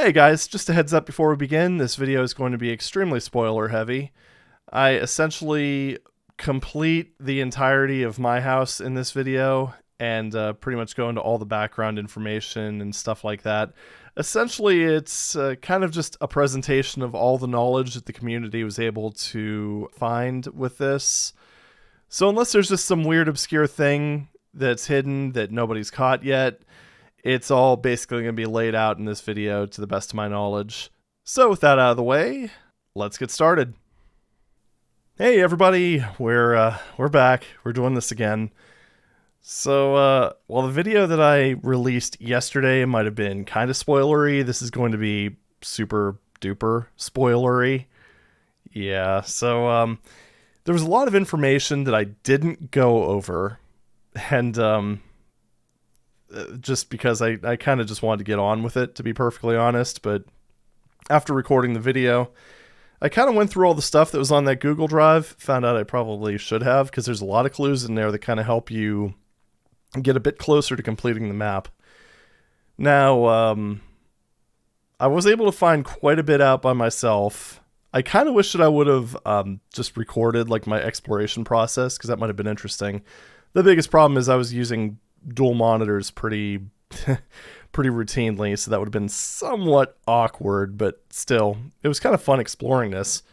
Hey guys, just a heads up before we begin, this video is going to be extremely spoiler heavy. I essentially complete the entirety of my house in this video and pretty much go into all the background information and stuff like that. Essentially, it's kind of just a presentation of all the knowledge that the community was able to find with this. So unless there's just some weird obscure thing that's hidden that nobody's caught yet, it's all basically going to be laid out in this video to the best of my knowledge. So with that out of the way, let's get started. Hey everybody, we're back. We're doing this again. So while the video that I released yesterday might have been kind of spoilery, this is going to be super duper spoilery. Yeah, so there was a lot of information that I didn't go over, and just because I kind of just wanted to get on with it, to be perfectly honest. But after recording the video, I kind of went through all the stuff that was on that Google Drive, found out I probably should have, because there's a lot of clues in there that kind of help you get a bit closer to completing the map. Now, I was able to find quite a bit out by myself. I kind of wish that I would have just recorded like my exploration process, because that might have been interesting. The biggest problem is I was using dual monitors pretty routinely, so that would have been somewhat awkward, but still, it was kind of fun exploring this.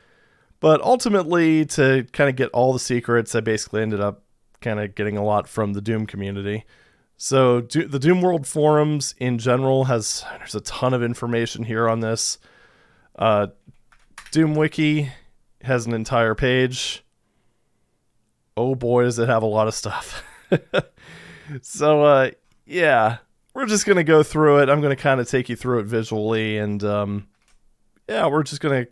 But ultimately, to kind of get all the secrets, I basically ended up kind of getting a lot from the Doom community. So the Doomworld forums in general there's a ton of information here on this. Doom Wiki has an entire page. Oh boy, does it have a lot of stuff. So, yeah, we're just going to go through it. I'm going to kind of take you through it visually, and, yeah, we're just going to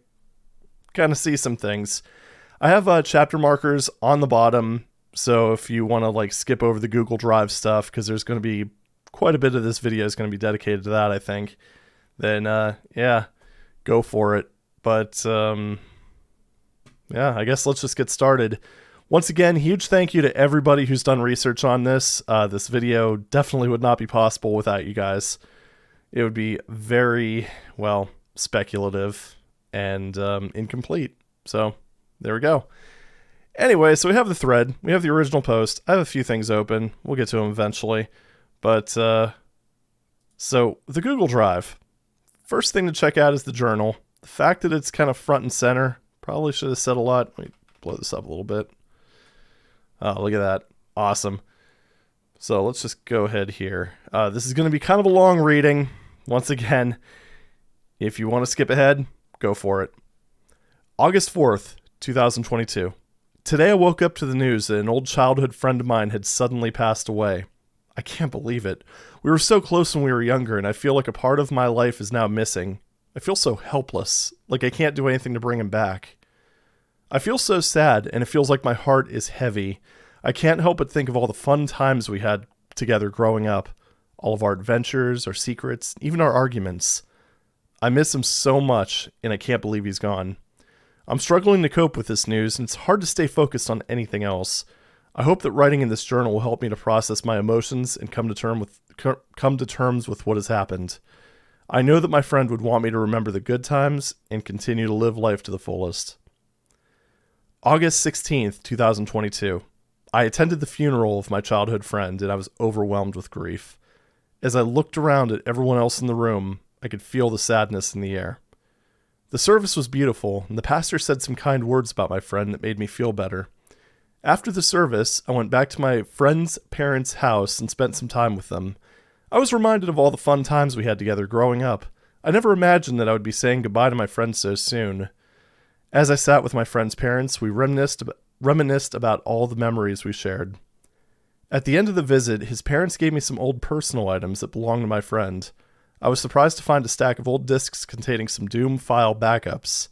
kind of see some things. I have chapter markers on the bottom, so if you want to, like, skip over the Google Drive stuff, because there's going to be quite a bit of this video is going to be dedicated to that, I think, then, yeah, go for it. But, yeah, I guess let's just get started. Once again, huge thank you to everybody who's done research on this. This video definitely would not be possible without you guys. It would be very, well, speculative and incomplete. So, there we go. Anyway, so we have the thread. We have the original post. I have a few things open. We'll get to them eventually. But, so, the Google Drive. First thing to check out is the journal. The fact that it's kind of front and center, probably should have said a lot. Let me blow this up a little bit. Oh, look at that. Awesome. So let's just go ahead here. This is going to be kind of a long reading. Once again, if you want to skip ahead, go for it. August 4th, 2022. Today I woke up to the news that an old childhood friend of mine had suddenly passed away. I can't believe it. We were so close when we were younger, and I feel like a part of my life is now missing. I feel so helpless, like I can't do anything to bring him back. I feel so sad, and it feels like my heart is heavy. I can't help but think of all the fun times we had together growing up. All of our adventures, our secrets, even our arguments. I miss him so much, and I can't believe he's gone. I'm struggling to cope with this news, and it's hard to stay focused on anything else. I hope that writing in this journal will help me to process my emotions and come to terms with what has happened. I know that my friend would want me to remember the good times and continue to live life to the fullest. August 16th, 2022. I attended the funeral of my childhood friend, and I was overwhelmed with grief. As I looked around at everyone else in the room, I could feel the sadness in the air. The service was beautiful, and the pastor said some kind words about my friend that made me feel better. After the service, I went back to my friend's parents' house and spent some time with them. I was reminded of all the fun times we had together growing up. I never imagined that I would be saying goodbye to my friend so soon. As I sat with my friend's parents, we reminisced about all the memories we shared. At the end of the visit, his parents gave me some old personal items that belonged to my friend. I was surprised to find a stack of old discs containing some Doom file backups.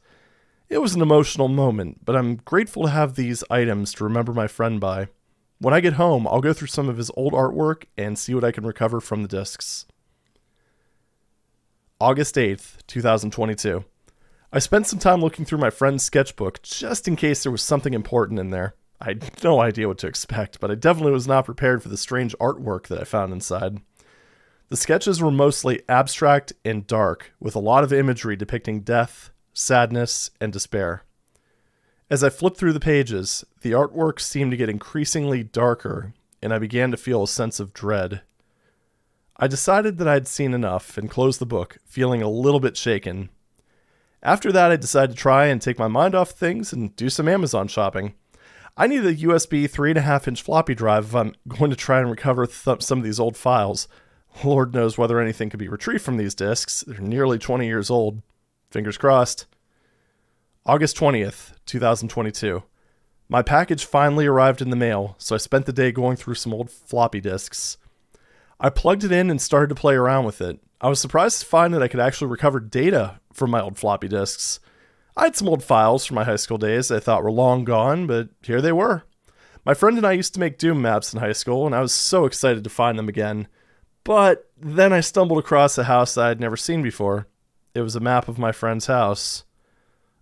It was an emotional moment, but I'm grateful to have these items to remember my friend by. When I get home, I'll go through some of his old artwork and see what I can recover from the discs. August 8th, 2022. I spent some time looking through my friend's sketchbook just in case there was something important in there. I had no idea what to expect, but I definitely was not prepared for the strange artwork that I found inside. The sketches were mostly abstract and dark, with a lot of imagery depicting death, sadness, and despair. As I flipped through the pages, the artwork seemed to get increasingly darker, and I began to feel a sense of dread. I decided that I had seen enough and closed the book, feeling a little bit shaken. After that, I decided to try and take my mind off things and do some Amazon shopping. I need a USB 3.5-inch floppy drive if I'm going to try and recover some of these old files. Lord knows whether anything could be retrieved from these disks. They're nearly 20 years old. Fingers crossed. August 20th, 2022. My package finally arrived in the mail, so I spent the day going through some old floppy disks. I plugged it in and started to play around with it. I was surprised to find that I could actually recover data from my old floppy disks. I had some old files from my high school days that I thought were long gone, but here they were. My friend and I used to make Doom maps in high school, and I was so excited to find them again. But then I stumbled across a house that I had never seen before. It was a map of my friend's house.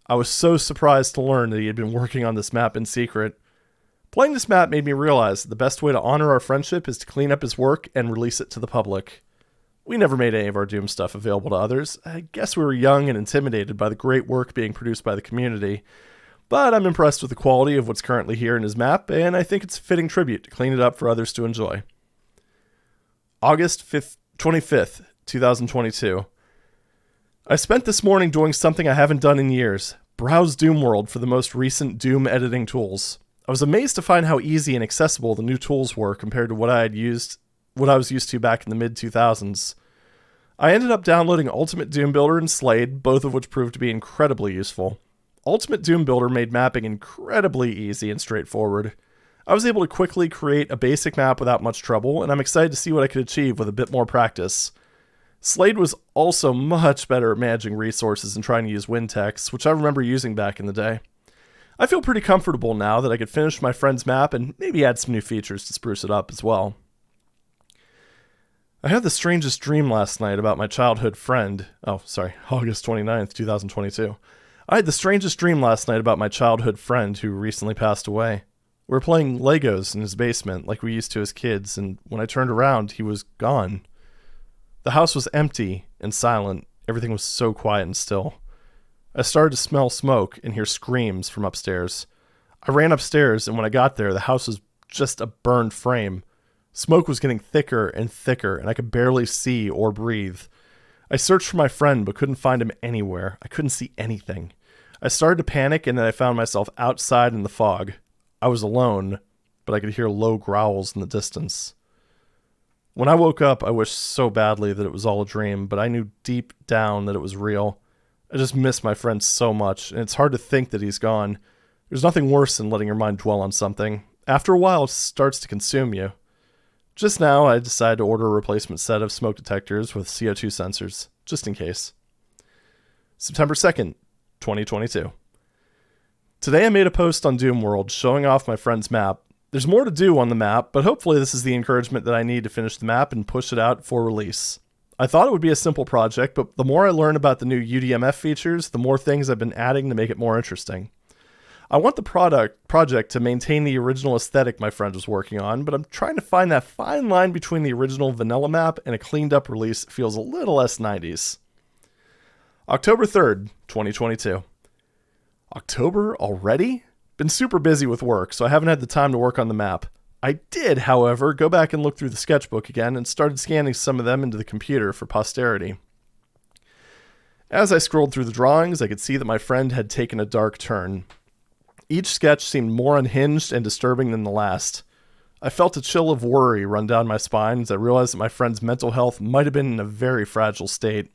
I was so surprised to learn that he had been working on this map in secret. Playing this map made me realize that the best way to honor our friendship is to clean up his work and release it to the public. We never made any of our Doom stuff available to others. I guess we were young and intimidated by the great work being produced by the community. But I'm impressed with the quality of what's currently here in his map, and I think it's a fitting tribute to clean it up for others to enjoy. August 25th, 2022. I spent this morning doing something I haven't done in years. Browse Doomworld for the most recent Doom editing tools. I was amazed to find how easy and accessible the new tools were compared to what I was used to back in the mid-2000s. I ended up downloading Ultimate Doom Builder and Slade, both of which proved to be incredibly useful. Ultimate Doom Builder made mapping incredibly easy and straightforward. I was able to quickly create a basic map without much trouble, and I'm excited to see what I could achieve with a bit more practice. Slade was also much better at managing resources and trying to use WinText, which I remember using back in the day. I feel pretty comfortable now that I could finish my friend's map and maybe add some new features to spruce it up as well. I had the strangest dream last night about my childhood friend. August 29th, 2022. I had the strangest dream last night about my childhood friend who recently passed away. We were playing Legos in his basement like we used to as kids, and when I turned around, he was gone. The house was empty and silent. Everything was so quiet and still. I started to smell smoke and hear screams from upstairs. I ran upstairs, and when I got there, the house was just a burned frame. Smoke was getting thicker and thicker, and I could barely see or breathe. I searched for my friend, but couldn't find him anywhere. I couldn't see anything. I started to panic, and then I found myself outside in the fog. I was alone, but I could hear low growls in the distance. When I woke up, I wished so badly that it was all a dream, but I knew deep down that it was real. I just miss my friend so much, and it's hard to think that he's gone. There's nothing worse than letting your mind dwell on something. After a while, it starts to consume you. Just now, I decided to order a replacement set of smoke detectors with CO2 sensors, just in case. September 2nd, 2022. Today I made a post on Doomworld showing off my friend's map. There's more to do on the map, but hopefully this is the encouragement that I need to finish the map and push it out for release. I thought it would be a simple project, but the more I learn about the new UDMF features, the more things I've been adding to make it more interesting. I want the project to maintain the original aesthetic my friend was working on, but I'm trying to find that fine line between the original vanilla map and a cleaned up release that feels a little less 90s. October 3rd, 2022. October already? Been super busy with work, so I haven't had the time to work on the map. I did, however, go back and look through the sketchbook again and started scanning some of them into the computer for posterity. As I scrolled through the drawings, I could see that my friend had taken a dark turn. Each sketch seemed more unhinged and disturbing than the last. I felt a chill of worry run down my spine as I realized that my friend's mental health might have been in a very fragile state.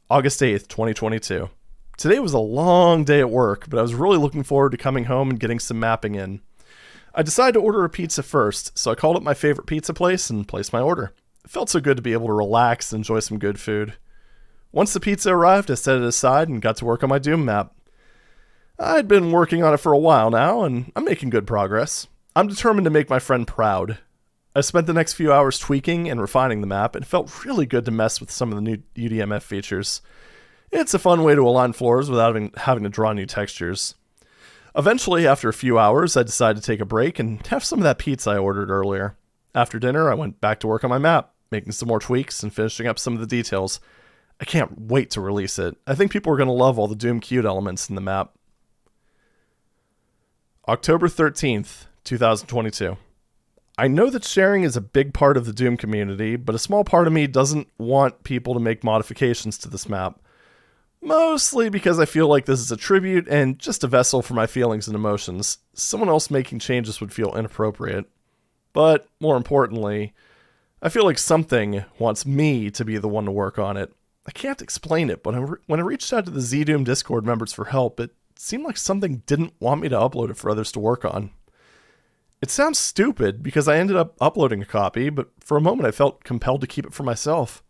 August 8th, 2022. Today was a long day at work, but I was really looking forward to coming home and getting some mapping in. I decided to order a pizza first, so I called up my favorite pizza place and placed my order. It felt so good to be able to relax and enjoy some good food. Once the pizza arrived, I set it aside and got to work on my Doom map. I'd been working on it for a while now, and I'm making good progress. I'm determined to make my friend proud. I spent the next few hours tweaking and refining the map, and it felt really good to mess with some of the new UDMF features. It's a fun way to align floors without having to draw new textures. Eventually, after a few hours, I decided to take a break and have some of that pizza I ordered earlier. After dinner, I went back to work on my map. making some more tweaks and finishing up some of the details. I can't wait to release it. I think people are going to love all the Doom Qt elements in the map. October 13th, 2022. I know that sharing is a big part of the Doom community, but a small part of me doesn't want people to make modifications to this map. Mostly because I feel like this is a tribute and just a vessel for my feelings and emotions. Someone else making changes would feel inappropriate. But, more importantly, I feel like something wants me to be the one to work on it. I can't explain it, but when I reached out to the GZDoom Discord members for help, it seemed like something didn't want me to upload it for others to work on. It sounds stupid because I ended up uploading a copy, but for a moment I felt compelled to keep it for myself.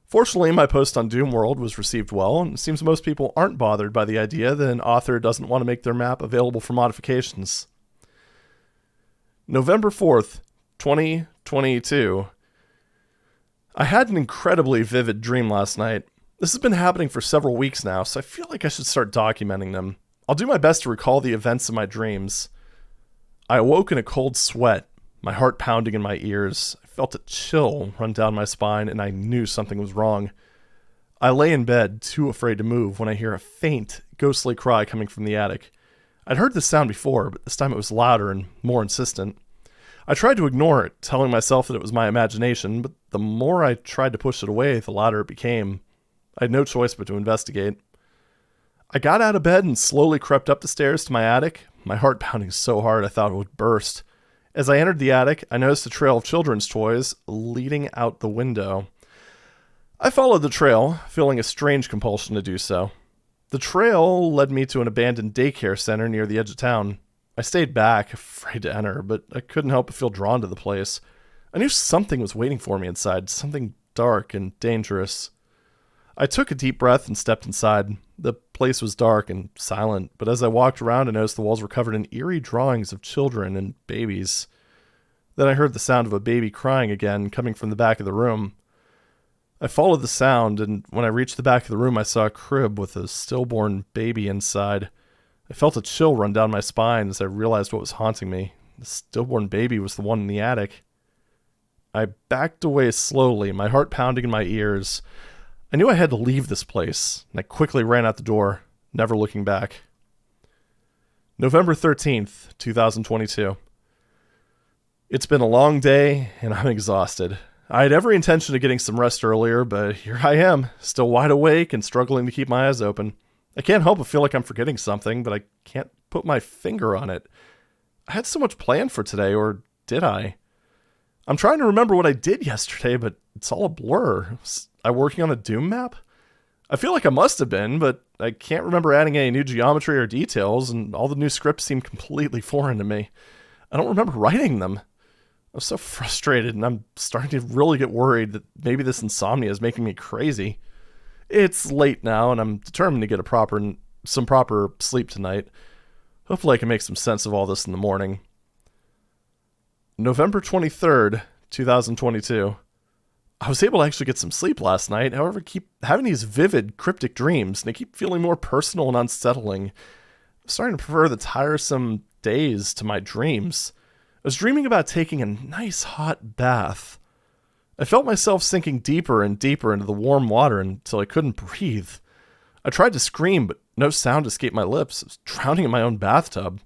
Fortunately, my post on Doomworld was received well, and it seems most people aren't bothered by the idea that an author doesn't want to make their map available for modifications. November 4th, 2022. I had an incredibly vivid dream last night. This has been happening for several weeks now, so I feel like I should start documenting them. I'll do my best to recall the events of my dreams. I awoke in a cold sweat, my heart pounding in my ears. I felt a chill run down my spine, and I knew something was wrong. I lay in bed, too afraid to move, when I hear a faint, ghostly cry coming from the attic. I'd heard this sound before, but this time it was louder and more insistent. I tried to ignore it, telling myself that it was my imagination, but the more I tried to push it away, the louder it became. I had no choice but to investigate. I got out of bed and slowly crept up the stairs to my attic, my heart pounding so hard I thought it would burst. As I entered the attic, I noticed a trail of children's toys leading out the window. I followed the trail, feeling a strange compulsion to do so. The trail led me to an abandoned daycare center near the edge of town. I stayed back, afraid to enter, but I couldn't help but feel drawn to the place. I knew something was waiting for me inside, something dark and dangerous. I took a deep breath and stepped inside. The place was dark and silent, but as I walked around, I noticed the walls were covered in eerie drawings of children and babies. Then I heard the sound of a baby crying again, coming from the back of the room. I followed the sound, and when I reached the back of the room, I saw a crib with a stillborn baby inside. I felt a chill run down my spine as I realized what was haunting me. The stillborn baby was the one in the attic. I backed away slowly, my heart pounding in my ears. I knew I had to leave this place, and I quickly ran out the door, never looking back. November 13th, 2022. It's been a long day, and I'm exhausted. I had every intention of getting some rest earlier, but here I am, still wide awake and struggling to keep my eyes open. I can't help but feel like I'm forgetting something, but I can't put my finger on it. I had so much planned for today, or did I? I'm trying to remember what I did yesterday, but it's all a blur. Was I working on a Doom map? I feel like I must have been, but I can't remember adding any new geometry or details, and all the new scripts seem completely foreign to me. I don't remember writing them. I'm so frustrated, and I'm starting to really get worried that maybe this insomnia is making me crazy. It's late now, and I'm determined to get some proper sleep tonight. Hopefully I can make some sense of all this in the morning. November 23rd, 2022. I was able to actually get some sleep last night. However, I keep having these vivid, cryptic dreams, and they keep feeling more personal and unsettling. I'm starting to prefer the tiresome days to my dreams. I was dreaming about taking a nice hot bath. I felt myself sinking deeper and deeper into the warm water until I couldn't breathe. I tried to scream, but no sound escaped my lips. I was drowning in my own bathtub.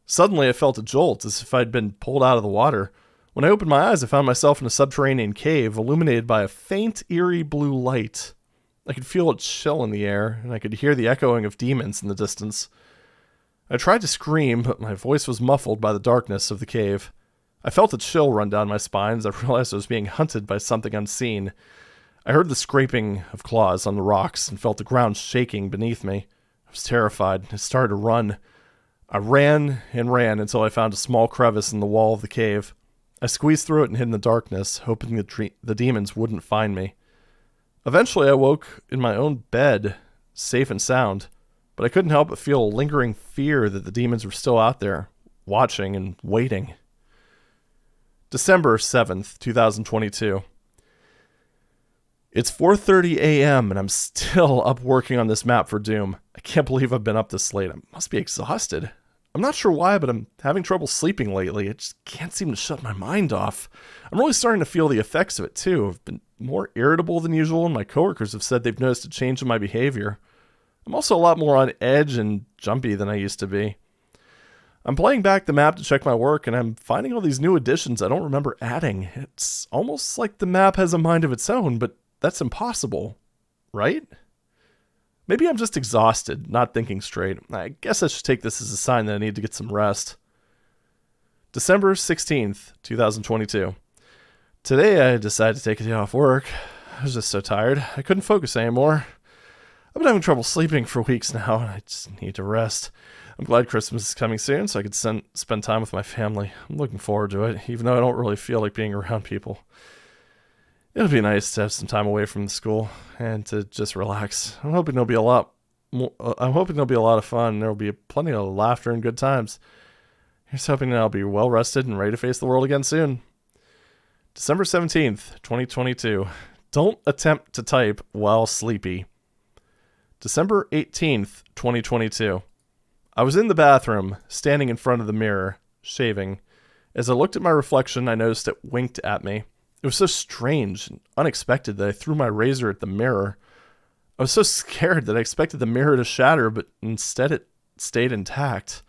Suddenly, I felt a jolt, as if I'd been pulled out of the water. When I opened my eyes, I found myself in a subterranean cave, illuminated by a faint, eerie blue light. I could feel a chill in the air, and I could hear the echoing of demons in the distance. I tried to scream, but my voice was muffled by the darkness of the cave. I felt a chill run down my spine as I realized I was being hunted by something unseen. I heard the scraping of claws on the rocks and felt the ground shaking beneath me. I was terrified. I started to run. I ran and ran until I found a small crevice in the wall of the cave. I squeezed through it and hid in the darkness, hoping the demons wouldn't find me. Eventually, I woke in my own bed, safe and sound, but I couldn't help but feel a lingering fear that the demons were still out there, watching and waiting. December 7th, 2022. It's 4:30 a.m. and I'm still up working on this map for Doom. I can't believe I've been up this late. I must be exhausted. I'm not sure why, but I'm having trouble sleeping lately. I just can't seem to shut my mind off. I'm really starting to feel the effects of it too. I've been more irritable than usual, and my coworkers have said they've noticed a change in my behavior. I'm also a lot more on edge and jumpy than I used to be. I'm playing back the map to check my work, and I'm finding all these new additions I don't remember adding. It's almost like the map has a mind of its own, but that's impossible, right? Maybe I'm just exhausted, not thinking straight. I guess I should take this as a sign that I need to get some rest. December 16th, 2022. Today I decided to take a day off work. I was just so tired. I couldn't focus anymore. I've been having trouble sleeping for weeks now, and I just need to rest. I'm glad Christmas is coming soon so I could spend time with my family. I'm looking forward to it, even though I don't really feel like being around people. It'll be nice to have some time away from the school and to just relax. I'm hoping there'll be a lot of fun. There'll be plenty of laughter and good times. Here's hoping that I'll be well rested and ready to face the world again soon. December 17th, 2022. Don't attempt to type while sleepy. December 18th, 2022. I was in the bathroom, standing in front of the mirror, shaving. As I looked at my reflection, I noticed it winked at me. It was so strange and unexpected that I threw my razor at the mirror. I was so scared that I expected the mirror to shatter, but instead it stayed intact.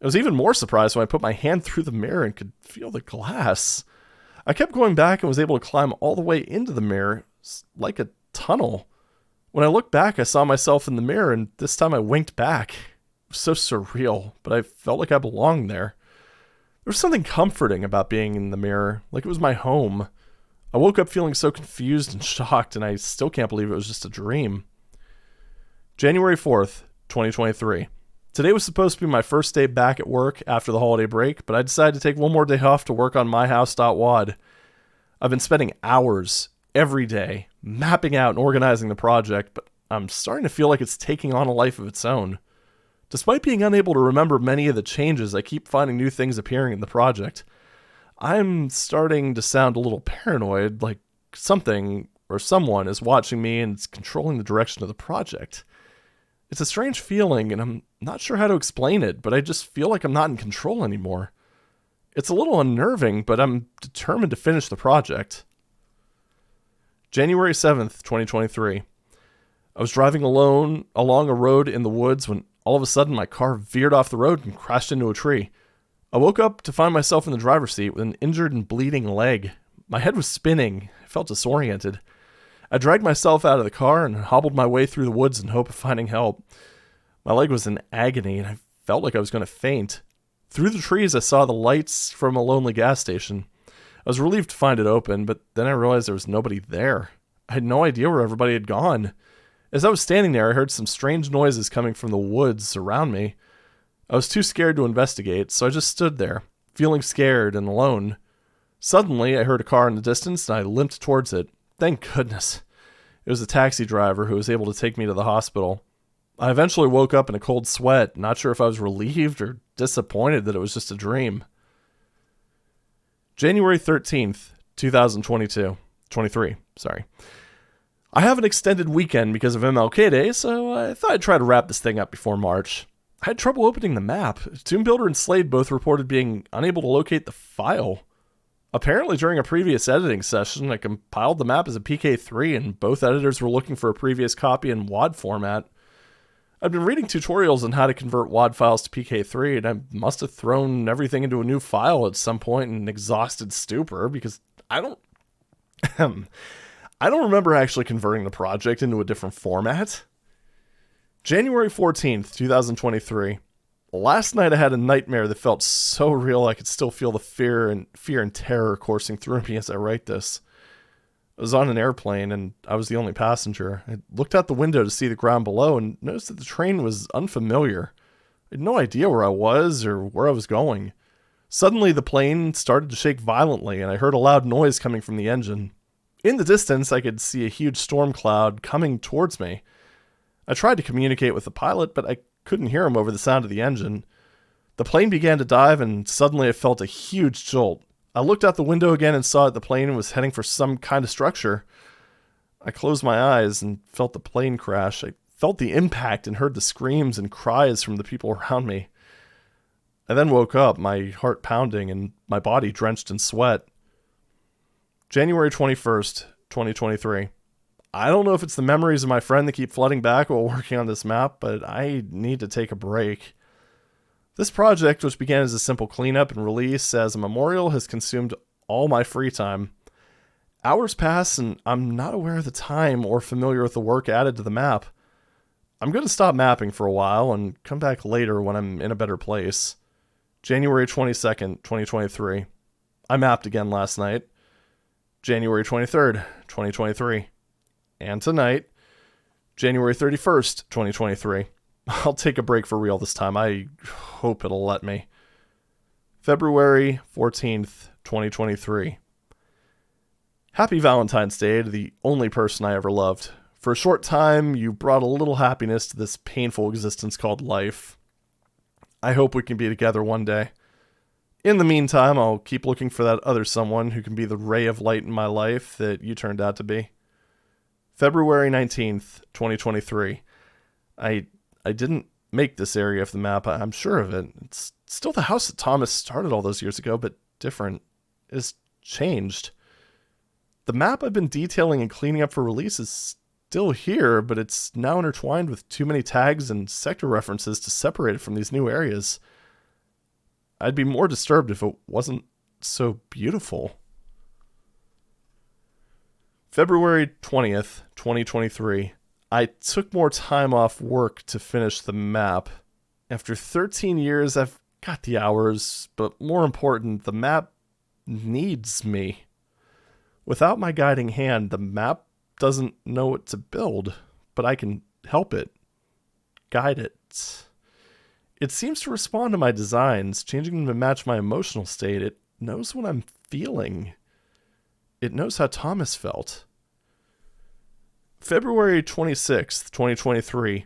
I was even more surprised when I put my hand through the mirror and could feel the glass. I kept going back and was able to climb all the way into the mirror. It was like a tunnel. When I looked back, I saw myself in the mirror, and this time I winked back. It was so surreal, but I felt like I belonged there. There was something comforting about being in the mirror, like it was my home. I woke up feeling so confused and shocked, and I still can't believe it was just a dream. January 4th, 2023. Today was supposed to be my first day back at work after the holiday break, but I decided to take one more day off to work on myhouse.wad. I've been spending hours every day mapping out and organizing the project, but I'm starting to feel like it's taking on a life of its own. Despite being unable to remember many of the changes, I keep finding new things appearing in the project. I'm starting to sound a little paranoid, like something or someone is watching me and it's controlling the direction of the project. It's a strange feeling, and I'm not sure how to explain it, but I just feel like I'm not in control anymore. It's a little unnerving, but I'm determined to finish the project. January 7th, 2023. I was driving alone along a road in the woods when all of a sudden my car veered off the road and crashed into a tree. I woke up to find myself in the driver's seat with an injured and bleeding leg. My head was spinning. I felt disoriented. I dragged myself out of the car and hobbled my way through the woods in hope of finding help. My leg was in agony and I felt like I was going to faint. Through the trees, I saw the lights from a lonely gas station. I was relieved to find it open, but then I realized there was nobody there. I had no idea where everybody had gone. As I was standing there, I heard some strange noises coming from the woods around me. I was too scared to investigate, so I just stood there, feeling scared and alone. Suddenly, I heard a car in the distance, and I limped towards it. Thank goodness. It was a taxi driver who was able to take me to the hospital. I eventually woke up in a cold sweat, not sure if I was relieved or disappointed that it was just a dream. January 13th, 2023. I have an extended weekend because of MLK Day, so I thought I'd try to wrap this thing up before March. I had trouble opening the map. Tomb Builder and Slade both reported being unable to locate the file. Apparently, during a previous editing session, I compiled the map as a PK3, and both editors were looking for a previous copy in WAD format. I've been reading tutorials on how to convert WAD files to PK3, and I must have thrown everything into a new file at some point in exhausted stupor, because I don't remember actually converting the project into a different format. January 14th, 2023. Last night I had a nightmare that felt so real I could still feel the fear and terror coursing through me as I write this. I was on an airplane and I was the only passenger. I looked out the window to see the ground below and noticed that the terrain was unfamiliar. I had no idea where I was or where I was going. Suddenly the plane started to shake violently and I heard a loud noise coming from the engine. In the distance, I could see a huge storm cloud coming towards me. I tried to communicate with the pilot, but I couldn't hear him over the sound of the engine. The plane began to dive, and suddenly I felt a huge jolt. I looked out the window again and saw that the plane was heading for some kind of structure. I closed my eyes and felt the plane crash. I felt the impact and heard the screams and cries from the people around me. I then woke up, my heart pounding and my body drenched in sweat. January 21st, 2023. I don't know if it's the memories of my friend that keep flooding back while working on this map, but I need to take a break. This project, which began as a simple cleanup and release as a memorial, has consumed all my free time. Hours pass and I'm not aware of the time or familiar with the work added to the map. I'm going to stop mapping for a while and come back later when I'm in a better place. January 22nd, 2023. I mapped again last night. January 23rd, 2023. And tonight, January 31st, 2023. I'll take a break for real this time. I hope it'll let me. February 14th, 2023. Happy Valentine's Day to the only person I ever loved. For a short time, you brought a little happiness to this painful existence called life. I hope we can be together one day. In the meantime, I'll keep looking for that other someone who can be the ray of light in my life that you turned out to be. February 19th, 2023. I didn't make this area of the map. I'm sure of it. It's still the house that Thomas started all those years ago, but different. It's changed. The map I've been detailing and cleaning up for release is still here, but it's now intertwined with too many tags and sector references to separate it from these new areas. I'd be more disturbed if it wasn't so beautiful. February 20th, 2023. I took more time off work to finish the map. After 13 years, I've got the hours, but more important, the map needs me. Without my guiding hand, the map doesn't know what to build, but I can help it, guide it. It seems to respond to my designs, changing them to match my emotional state. It knows what I'm feeling. It knows how Thomas felt. February 26th, 2023.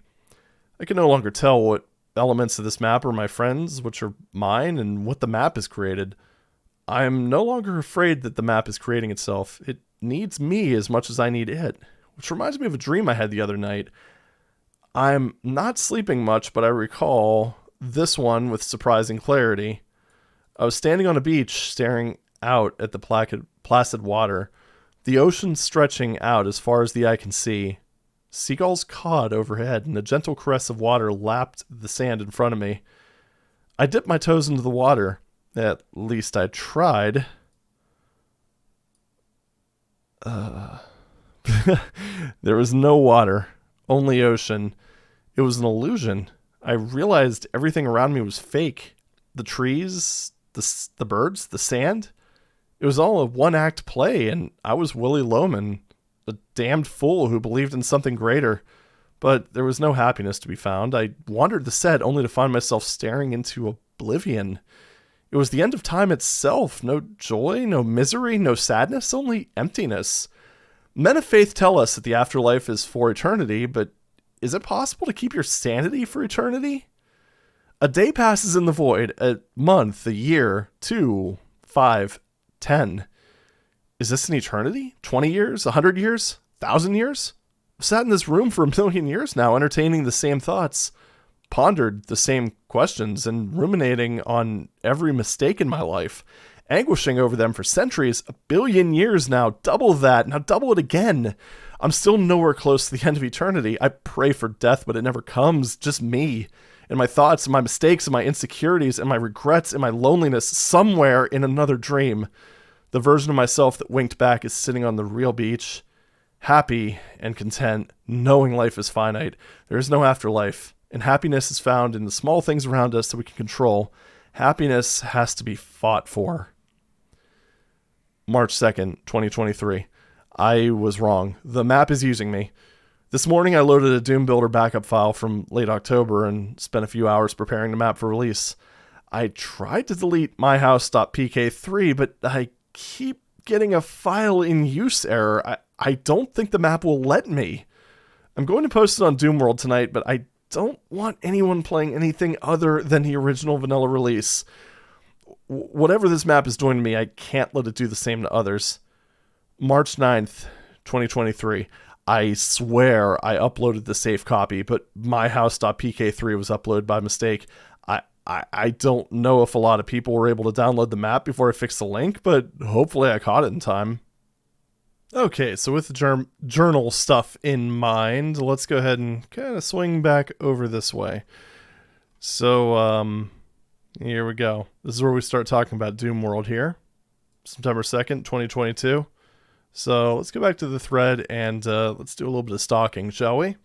I can no longer tell what elements of this map are my friends, which are mine, and what the map has created. I am no longer afraid that the map is creating itself. It needs me as much as I need it, which reminds me of a dream I had the other night. I'm not sleeping much, but I recall this one with surprising clarity. I was standing on a beach staring out at the placid water, the ocean stretching out as far as the eye can see. Seagulls cawed overhead, and a gentle caress of water lapped the sand in front of me. I dipped my toes into the water. At least I tried. There was no water, only ocean. It was an illusion. I realized everything around me was fake. The trees, the birds, the sand. It was all a one-act play, and I was Willy Loman, a damned fool who believed in something greater. But there was no happiness to be found. I wandered the set only to find myself staring into oblivion. It was the end of time itself. No joy, no misery, no sadness, only emptiness. Men of faith tell us that the afterlife is for eternity, but is it possible to keep your sanity for eternity? A day passes in the void, a month, a year, 2, 5, 10. Is this an eternity? 20 years? 100 years? 1,000 years? I've sat in this room for 1,000,000 years now, entertaining the same thoughts, pondered the same questions, and ruminating on every mistake in my life, anguishing over them for centuries, 1,000,000,000 years now, double that, now double it again. I'm still nowhere close to the end of eternity. I pray for death, but it never comes, just me, and my thoughts, and my mistakes, and my insecurities, and my regrets, and my loneliness, somewhere in another dream. The version of myself that winked back is sitting on the real beach, happy and content, knowing life is finite. There is no afterlife. And happiness is found in the small things around us that we can control. Happiness has to be fought for. March 2nd, 2023. I was wrong. The map is using me. This morning I loaded a Doom Builder backup file from late October and spent a few hours preparing the map for release. I tried to delete myhouse.pk3, but I keep getting a file in use error. I don't think the map will let me. I'm going to post it on Doomworld tonight, but I don't want anyone playing anything other than the original vanilla release. Whatever this map is doing to me, I can't let it do the same to others. March 9th, 2023. I swear I uploaded the safe copy, but myhouse.pk3 was uploaded by mistake. I don't know if a lot of people were able to download the map before I fixed the link, but hopefully I caught it in time. Okay, so with the journal stuff in mind, let's go ahead and kind of swing back over this way. So, here we go. This is where we start talking about Doomworld here. September 2nd, 2022. So let's go back to the thread and let's do a little bit of stalking, shall we?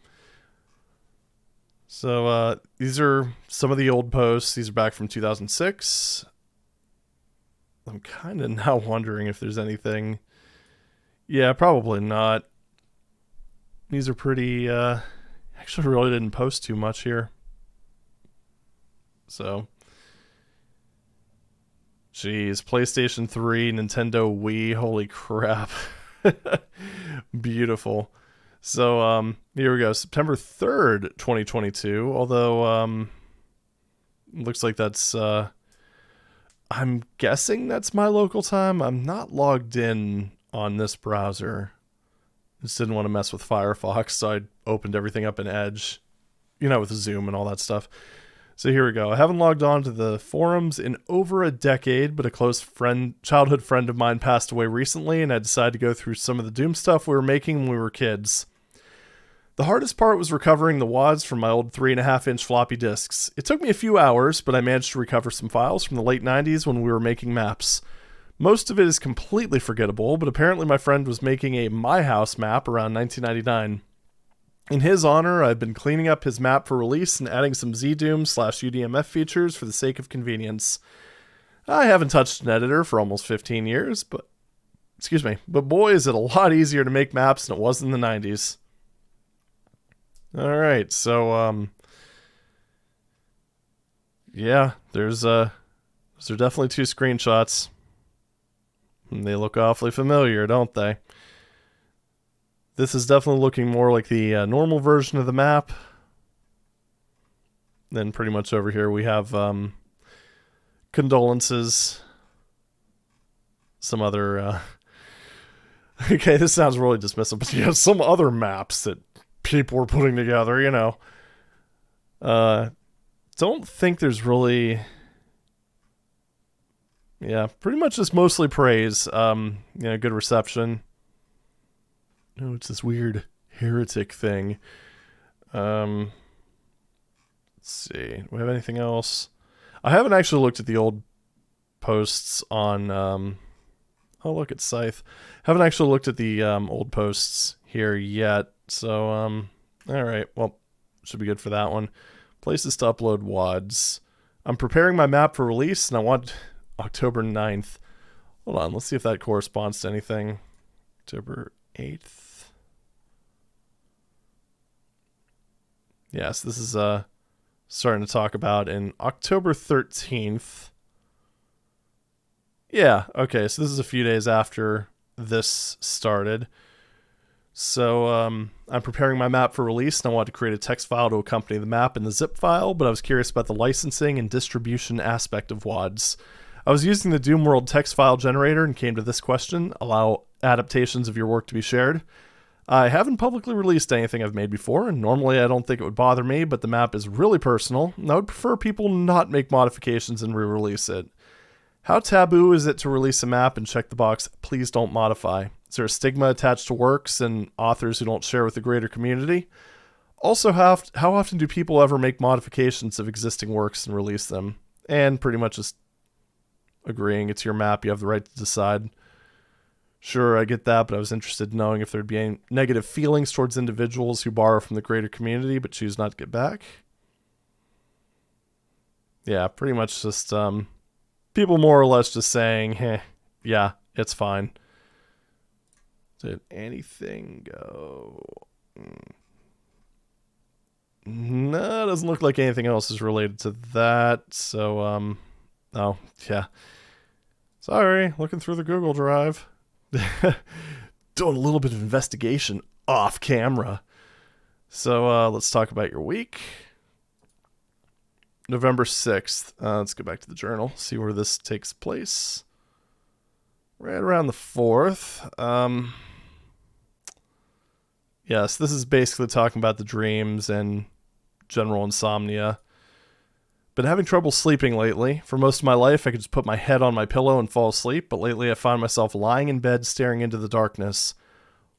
So these are some of the old posts. These are back from 2006. I'm kind of now wondering if there's anything. Yeah, probably not. These are pretty, actually really didn't post too much here. So, geez, PlayStation 3, Nintendo Wii, holy crap. Beautiful. So, here we go. September 3rd, 2022. Although, looks like that's, I'm guessing that's my local time. I'm not logged in on this browser. Just didn't want to mess with Firefox, so I opened everything up in Edge, you know, with Zoom and all that stuff. So here we go. I haven't logged on to the forums in over a decade, but a close friend, childhood friend of mine passed away recently, and I decided to go through some of the Doom stuff we were making when we were kids. The hardest part was recovering the WADs from my old 3.5-inch floppy disks. It took me a few hours, but I managed to recover some files from the late 90s when we were making maps. Most of it is completely forgettable, but apparently my friend was making a myhouse map around 1999. In his honor, I've been cleaning up his map for release and adding some GZDoom/UDMF features for the sake of convenience. I haven't touched an editor for almost 15 years, but boy is it a lot easier to make maps than it was in the 90s. Alright, so, yeah, those are definitely two screenshots. And they look awfully familiar, don't they? This is definitely looking more like the normal version of the map. Then pretty much over here we have condolences. Some other... okay, this sounds really dismissive, but yeah, some other maps that people were putting together, you know. Don't think there's really... Yeah, pretty much just mostly praise. You know, good reception. Oh, it's this weird heretic thing. Let's see. Do we have anything else? I haven't actually looked at the old posts on... oh, look, it's Scythe. Haven't actually looked at the old posts here yet. So, alright. Well, should be good for that one. Places to upload WADs. I'm preparing my map for release, and I want... October 9th. Hold on, let's see if that corresponds to anything. October 8th. Yes, this is starting to talk about in October 13th. Yeah, okay, so this is a few days after this started. So I'm preparing my map for release, and I want to create a text file to accompany the map in the zip file, but I was curious about the licensing and distribution aspect of WADs. I was using the Doomworld text file generator and came to this question: allow adaptations of your work to be shared. I haven't publicly released anything I've made before, and normally I don't think it would bother me, but the map is really personal, and I would prefer people not make modifications and re-release it. How taboo is it to release a map and check the box, please don't modify? Is there a stigma attached to works and authors who don't share with the greater community? Also, how often do people ever make modifications of existing works and release them? And pretty much just agreeing it's your map, you have the right to decide. Sure, I get that, but I was interested in knowing if there'd be any negative feelings towards individuals who borrow from the greater community but choose not to get back. Yeah, pretty much just people more or less just saying, yeah, it's fine. Did anything go? No, it doesn't look like anything else is related to that, so, oh, yeah. Sorry, looking through the Google Drive. Doing a little bit of investigation off camera. So, let's talk about your week. November 6th. Let's go back to the journal, see where this takes place. Right around the 4th. Yes, this is basically talking about the dreams and general insomnia. Been having trouble sleeping lately. For most of my life, I could just put my head on my pillow and fall asleep, but lately I find myself lying in bed staring into the darkness.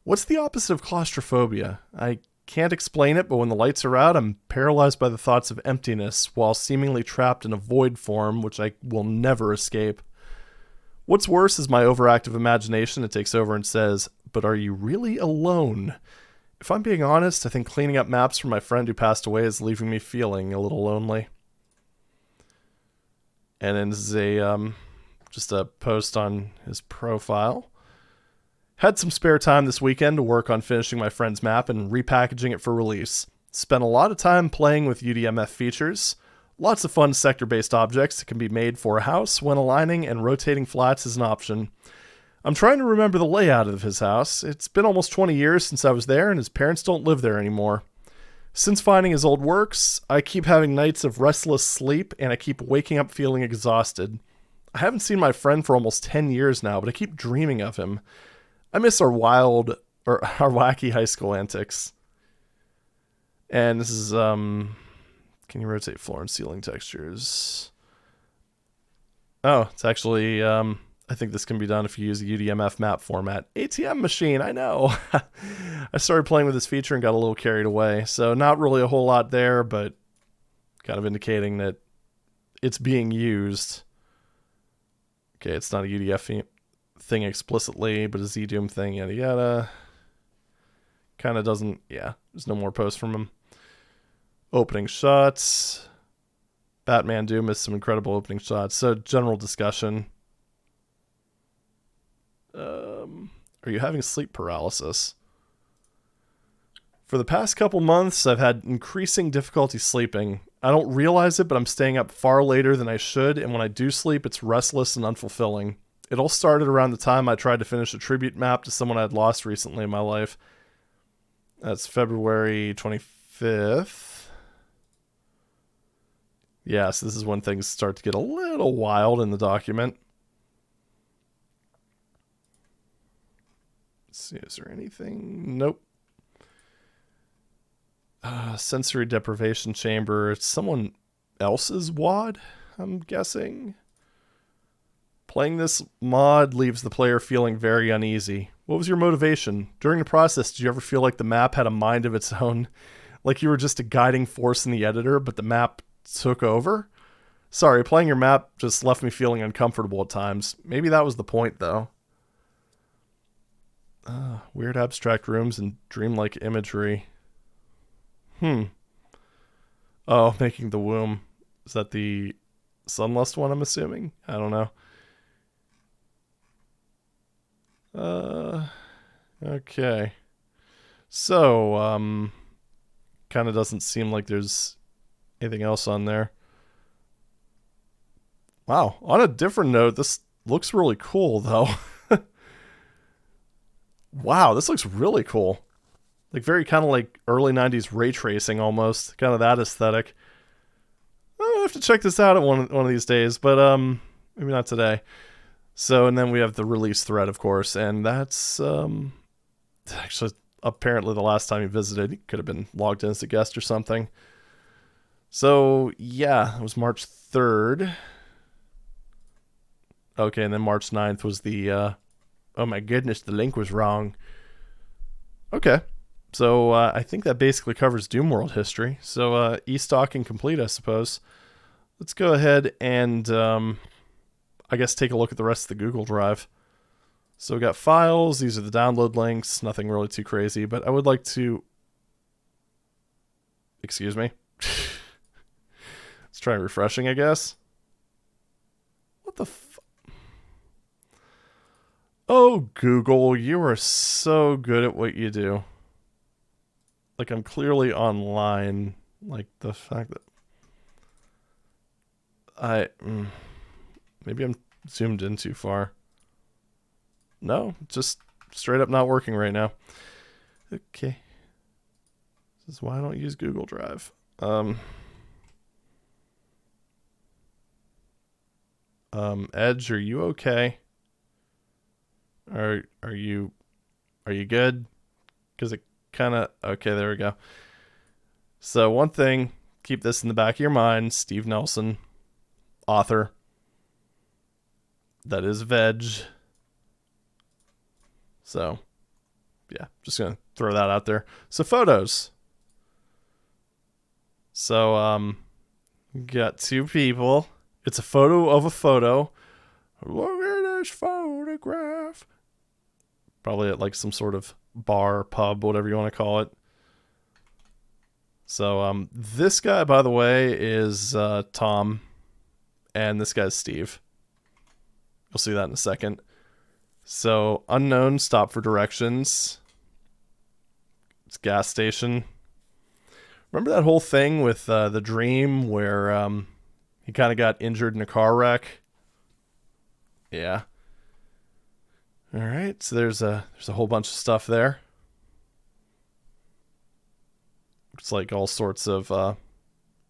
What's the opposite of claustrophobia? I can't explain it, but when the lights are out, I'm paralyzed by the thoughts of emptiness while seemingly trapped in a void form, which I will never escape. What's worse is my overactive imagination that takes over and says, "But are you really alone?" If I'm being honest, I think cleaning up maps for my friend who passed away is leaving me feeling a little lonely. And then this is just a post on his profile. Had some spare time this weekend to work on finishing my friend's map and repackaging it for release. Spent a lot of time playing with UDMF features. Lots of fun sector-based objects that can be made for a house when aligning and rotating flats is an option. I'm trying to remember the layout of his house. It's been almost 20 years since I was there and his parents don't live there anymore. Since finding his old works, I keep having nights of restless sleep, and I keep waking up feeling exhausted. I haven't seen my friend for almost 10 years now, but I keep dreaming of him. I miss our wacky high school antics. And this is, can you rotate floor and ceiling textures? Oh, it's actually, I think this can be done if you use a UDMF map format. ATM machine, I know. I started playing with this feature and got a little carried away. So not really a whole lot there, but kind of indicating that it's being used. Okay, it's not a UDF thing explicitly, but a GZDoom thing, yada yada. Kind of doesn't, yeah, there's no more posts from him. Opening shots. Batman Doom has some incredible opening shots. So general discussion. Are you having sleep paralysis? For the past couple months, I've had increasing difficulty sleeping. I don't realize it, but I'm staying up far later than I should, and when I do sleep, it's restless and unfulfilling. It all started around the time I tried to finish a tribute map to someone I'd lost recently in my life. That's February 25th. Yeah, so this is when things start to get a little wild in the document. Let's see, is there anything? Nope. Sensory deprivation chamber. It's someone else's WAD, I'm guessing. Playing this mod leaves the player feeling very uneasy. What was your motivation? During the process, did you ever feel like the map had a mind of its own? Like you were just a guiding force in the editor, but the map took over? Sorry, playing your map just left me feeling uncomfortable at times. Maybe that was the point, though. Weird abstract rooms and dreamlike imagery. Oh, making the womb. Is that the Sunlust one, I'm assuming? I don't know. Okay. So, kind of doesn't seem like there's anything else on there. Wow. On a different note, this looks really cool, though. Wow, this looks really cool. Like very kind of like early 90s ray tracing almost. Kind of that aesthetic. I'll have to check this out at one of these days, but maybe not today. So, and then we have the release thread, of course, and that's actually apparently the last time he visited. He could have been logged in as a guest or something. So, yeah, it was March 3rd. Okay, and then March 9th was the, oh my goodness, the link was wrong. Okay, so I think that basically covers Doomworld history. So, e-stalking complete, I suppose. Let's go ahead and, I guess, take a look at the rest of the Google Drive. So we got files. These are the download links. Nothing really too crazy, but I would like to... Excuse me. Let's try refreshing, I guess. What the Oh, Google, you are so good at what you do. Like, I'm clearly online. Like, the fact that... Maybe I'm zoomed in too far. No, just straight up not working right now. Okay. This is why I don't use Google Drive. Edge, are you okay? Are you good? Because it kind of... Okay, there we go. So one thing, keep this in the back of your mind. Steve Nelson, author. That is veg. So, yeah, just going to throw that out there. So, photos. So, got two people. It's a photo of a photo. Look at this photograph. Probably at like some sort of bar, pub, whatever you want to call it. So, this guy, by the way, is Tom. And this guy's Steve. You'll see that in a second. So, unknown, stop for directions. It's gas station. Remember that whole thing with the dream where he kind of got injured in a car wreck? Yeah. All right, so there's a whole bunch of stuff there. It's like all sorts of... well,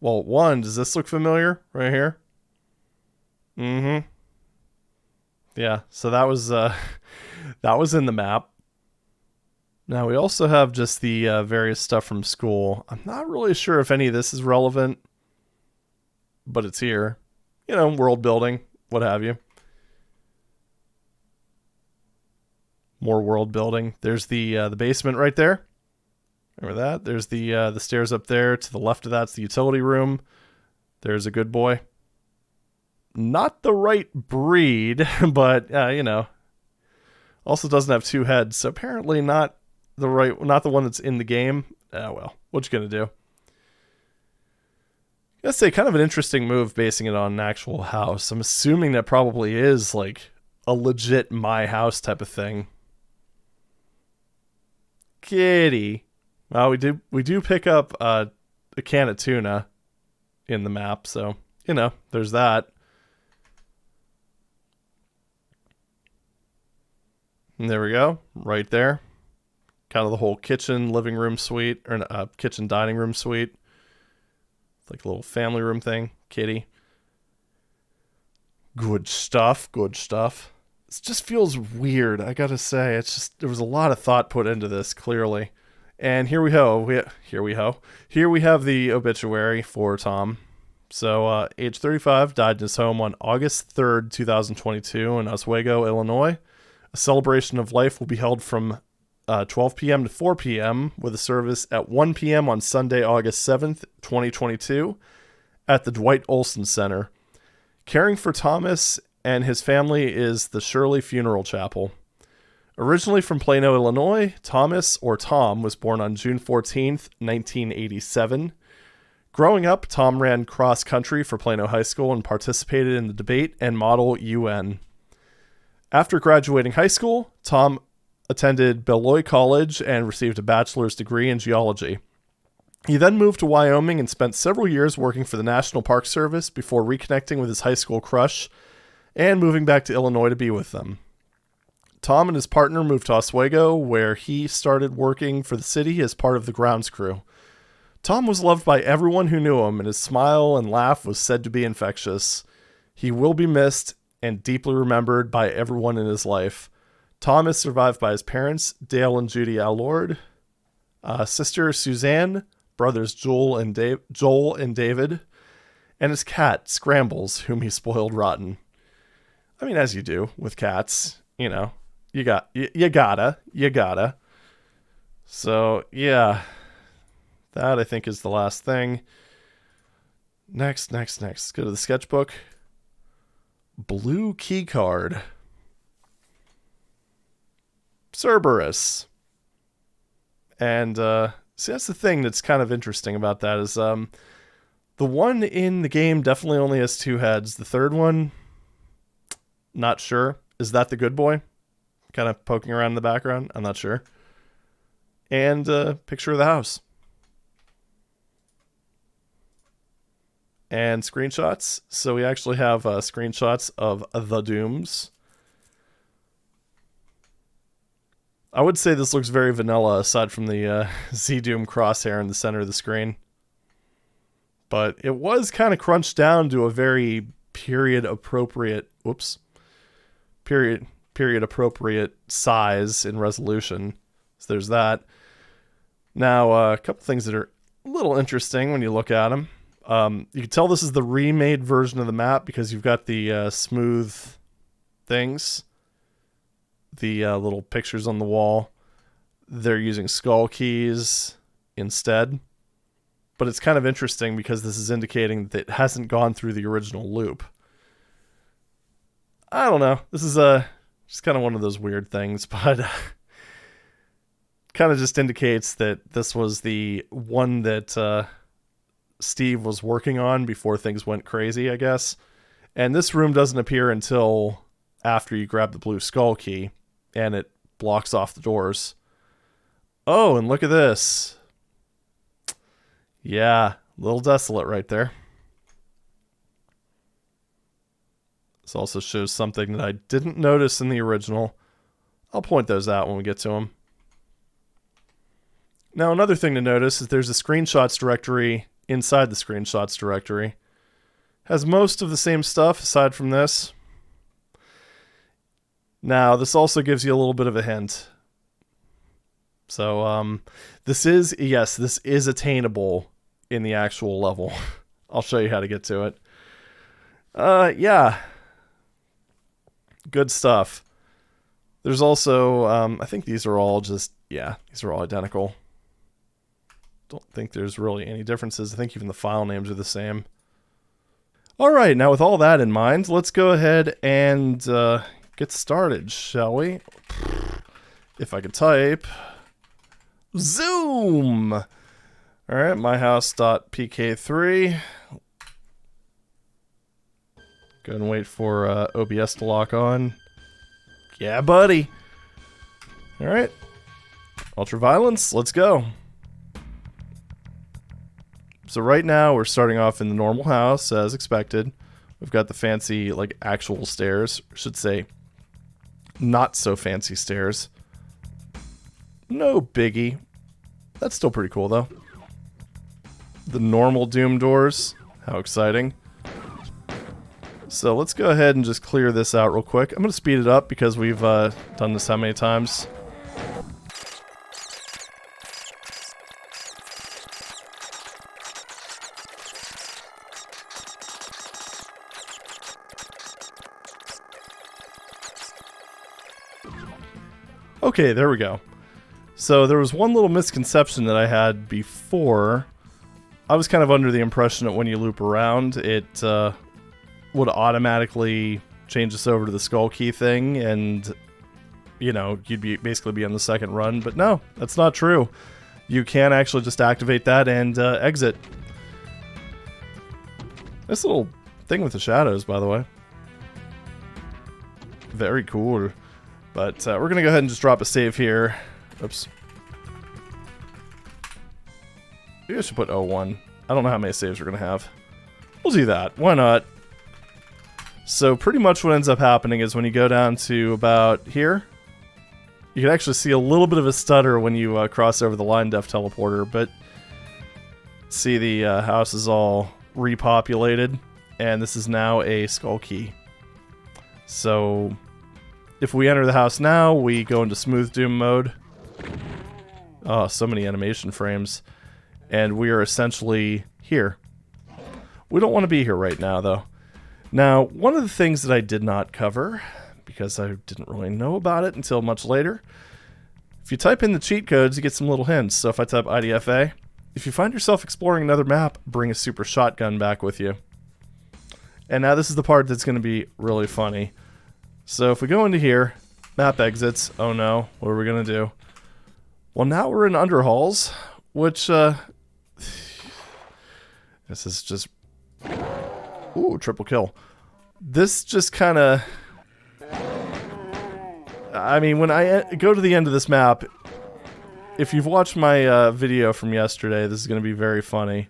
one, does this look familiar right here? Mm-hmm. Yeah, so that was in the map. Now we also have just the various stuff from school. I'm not really sure if any of this is relevant, but it's here. You know, world building, what have you. More world building. There's the basement right there. Remember that? There's the stairs up there. To the left of that's the utility room. There's a good boy. Not the right breed, but you know, also doesn't have two heads, so apparently not the one that's in the game. Well, what you gonna do? I gotta say, kind of an interesting move basing it on an actual house. I'm assuming that probably is like a legit my house type of thing. Kitty. Well, we do pick up a can of tuna in the map, so you know, there's that. And there we go, right there. Kind of the whole kitchen, living room suite, or kitchen dining room suite. It's like a little family room thing. Kitty. Good stuff, good stuff. This just feels weird, I gotta say. It's just, there was a lot of thought put into this, clearly. And here we have the obituary for Tom. So, age 35, died in his home on August 3rd, 2022 in Oswego, Illinois. A celebration of life will be held from 12 p.m. to 4 p.m. with a service at 1 p.m. on Sunday, August 7th, 2022 at the Dwight Olson Center. Caring for Thomas and his family is the Shirley Funeral Chapel. Originally from Plano, Illinois, Thomas, or Tom, was born on June 14th, 1987. Growing up, Tom ran cross country for Plano High School and participated in the debate and model UN. After graduating high school, Tom attended Beloit College and received a bachelor's degree in geology. He then moved to Wyoming and spent several years working for the National Park Service before reconnecting with his high school crush and moving back to Illinois to be with them. Tom and his partner moved to Oswego, where he started working for the city as part of the grounds crew. Tom was loved by everyone who knew him, and his smile and laugh was said to be infectious. He will be missed and deeply remembered by everyone in his life. Tom is survived by his parents, Dale and Judy Allord, sister Suzanne, brothers Joel and David, and his cat, Scrambles, whom he spoiled rotten. I mean, as you do with cats, you know, you gotta. So, yeah, that I think is the last thing. Next. Let's go to the sketchbook. Blue key card. Cerberus. And see, that's the thing that's kind of interesting about that is the one in the game definitely only has two heads. The third one, not sure. Is that the good boy? Kind of poking around in the background. I'm not sure. And picture of the house. And screenshots. So we actually have screenshots of the Dooms. I would say this looks very vanilla aside from the GZDoom crosshair in the center of the screen. But it was kind of crunched down to a very period appropriate size and resolution. So there's that. Now, a couple things that are a little interesting when you look at them. You can tell this is the remade version of the map because you've got the smooth things, the little pictures on the wall. They're using skull keys instead. But it's kind of interesting because this is indicating that it hasn't gone through the original loop. I don't know. This is just kind of one of those weird things, but kind of just indicates that this was the one that Steve was working on before things went crazy, I guess. And this room doesn't appear until after you grab the blue skull key, and it blocks off the doors. Oh, and look at this. Yeah, a little desolate right there. This also shows something that I didn't notice in the original. I'll point those out when we get to them. Now, another thing to notice is there's a screenshots directory inside the screenshots directory. Has most of the same stuff aside from this. Now, this also gives you a little bit of a hint. So, this is attainable in the actual level. I'll show you how to get to it. Yeah. Good stuff. There's also, I think these are all just, yeah, these are all identical. Don't think there's really any differences. I think even the file names are the same. All right, now with all that in mind, let's go ahead and get started, shall we? If I could type. Zoom! All right, myhouse.pk3. Go and wait for OBS to lock on. Yeah, buddy. All right. Ultraviolence, let's go. So right now we're starting off in the normal house as expected. We've got the fancy, like, actual stairs. I should say, not so fancy stairs. No biggie. That's still pretty cool, though. The normal Doom doors. How exciting. So let's go ahead and just clear this out real quick. I'm going to speed it up because we've done this how many times? Okay, there we go. So there was one little misconception that I had before. I was kind of under the impression that when you loop around, it would automatically change us over to the skull key thing, and, you know, you'd basically be on the second run. But no, that's not true. You can actually just activate that and exit. This little thing with the shadows, by the way. Very cool. But we're going to go ahead and just drop a save here. Oops. Maybe I should put 01. I don't know how many saves we're going to have. We'll do that. Why not? So pretty much what ends up happening is when you go down to about here, you can actually see a little bit of a stutter when you cross over the line def teleporter, but see the house is all repopulated, and this is now a skull key. So if we enter the house now, we go into smooth Doom mode. Oh, so many animation frames. And we are essentially here. We don't want to be here right now, though. Now, one of the things that I did not cover, because I didn't really know about it until much later, if you type in the cheat codes, you get some little hints. So if I type IDFA, if you find yourself exploring another map, bring a super shotgun back with you. And now this is the part that's going to be really funny. So if we go into here, map exits, oh no, what are we going to do? Well, now we're in Underhalls, which, this is just, ooh, triple kill. This just kind of, I mean, when I go to the end of this map, if you've watched my video from yesterday, this is going to be very funny.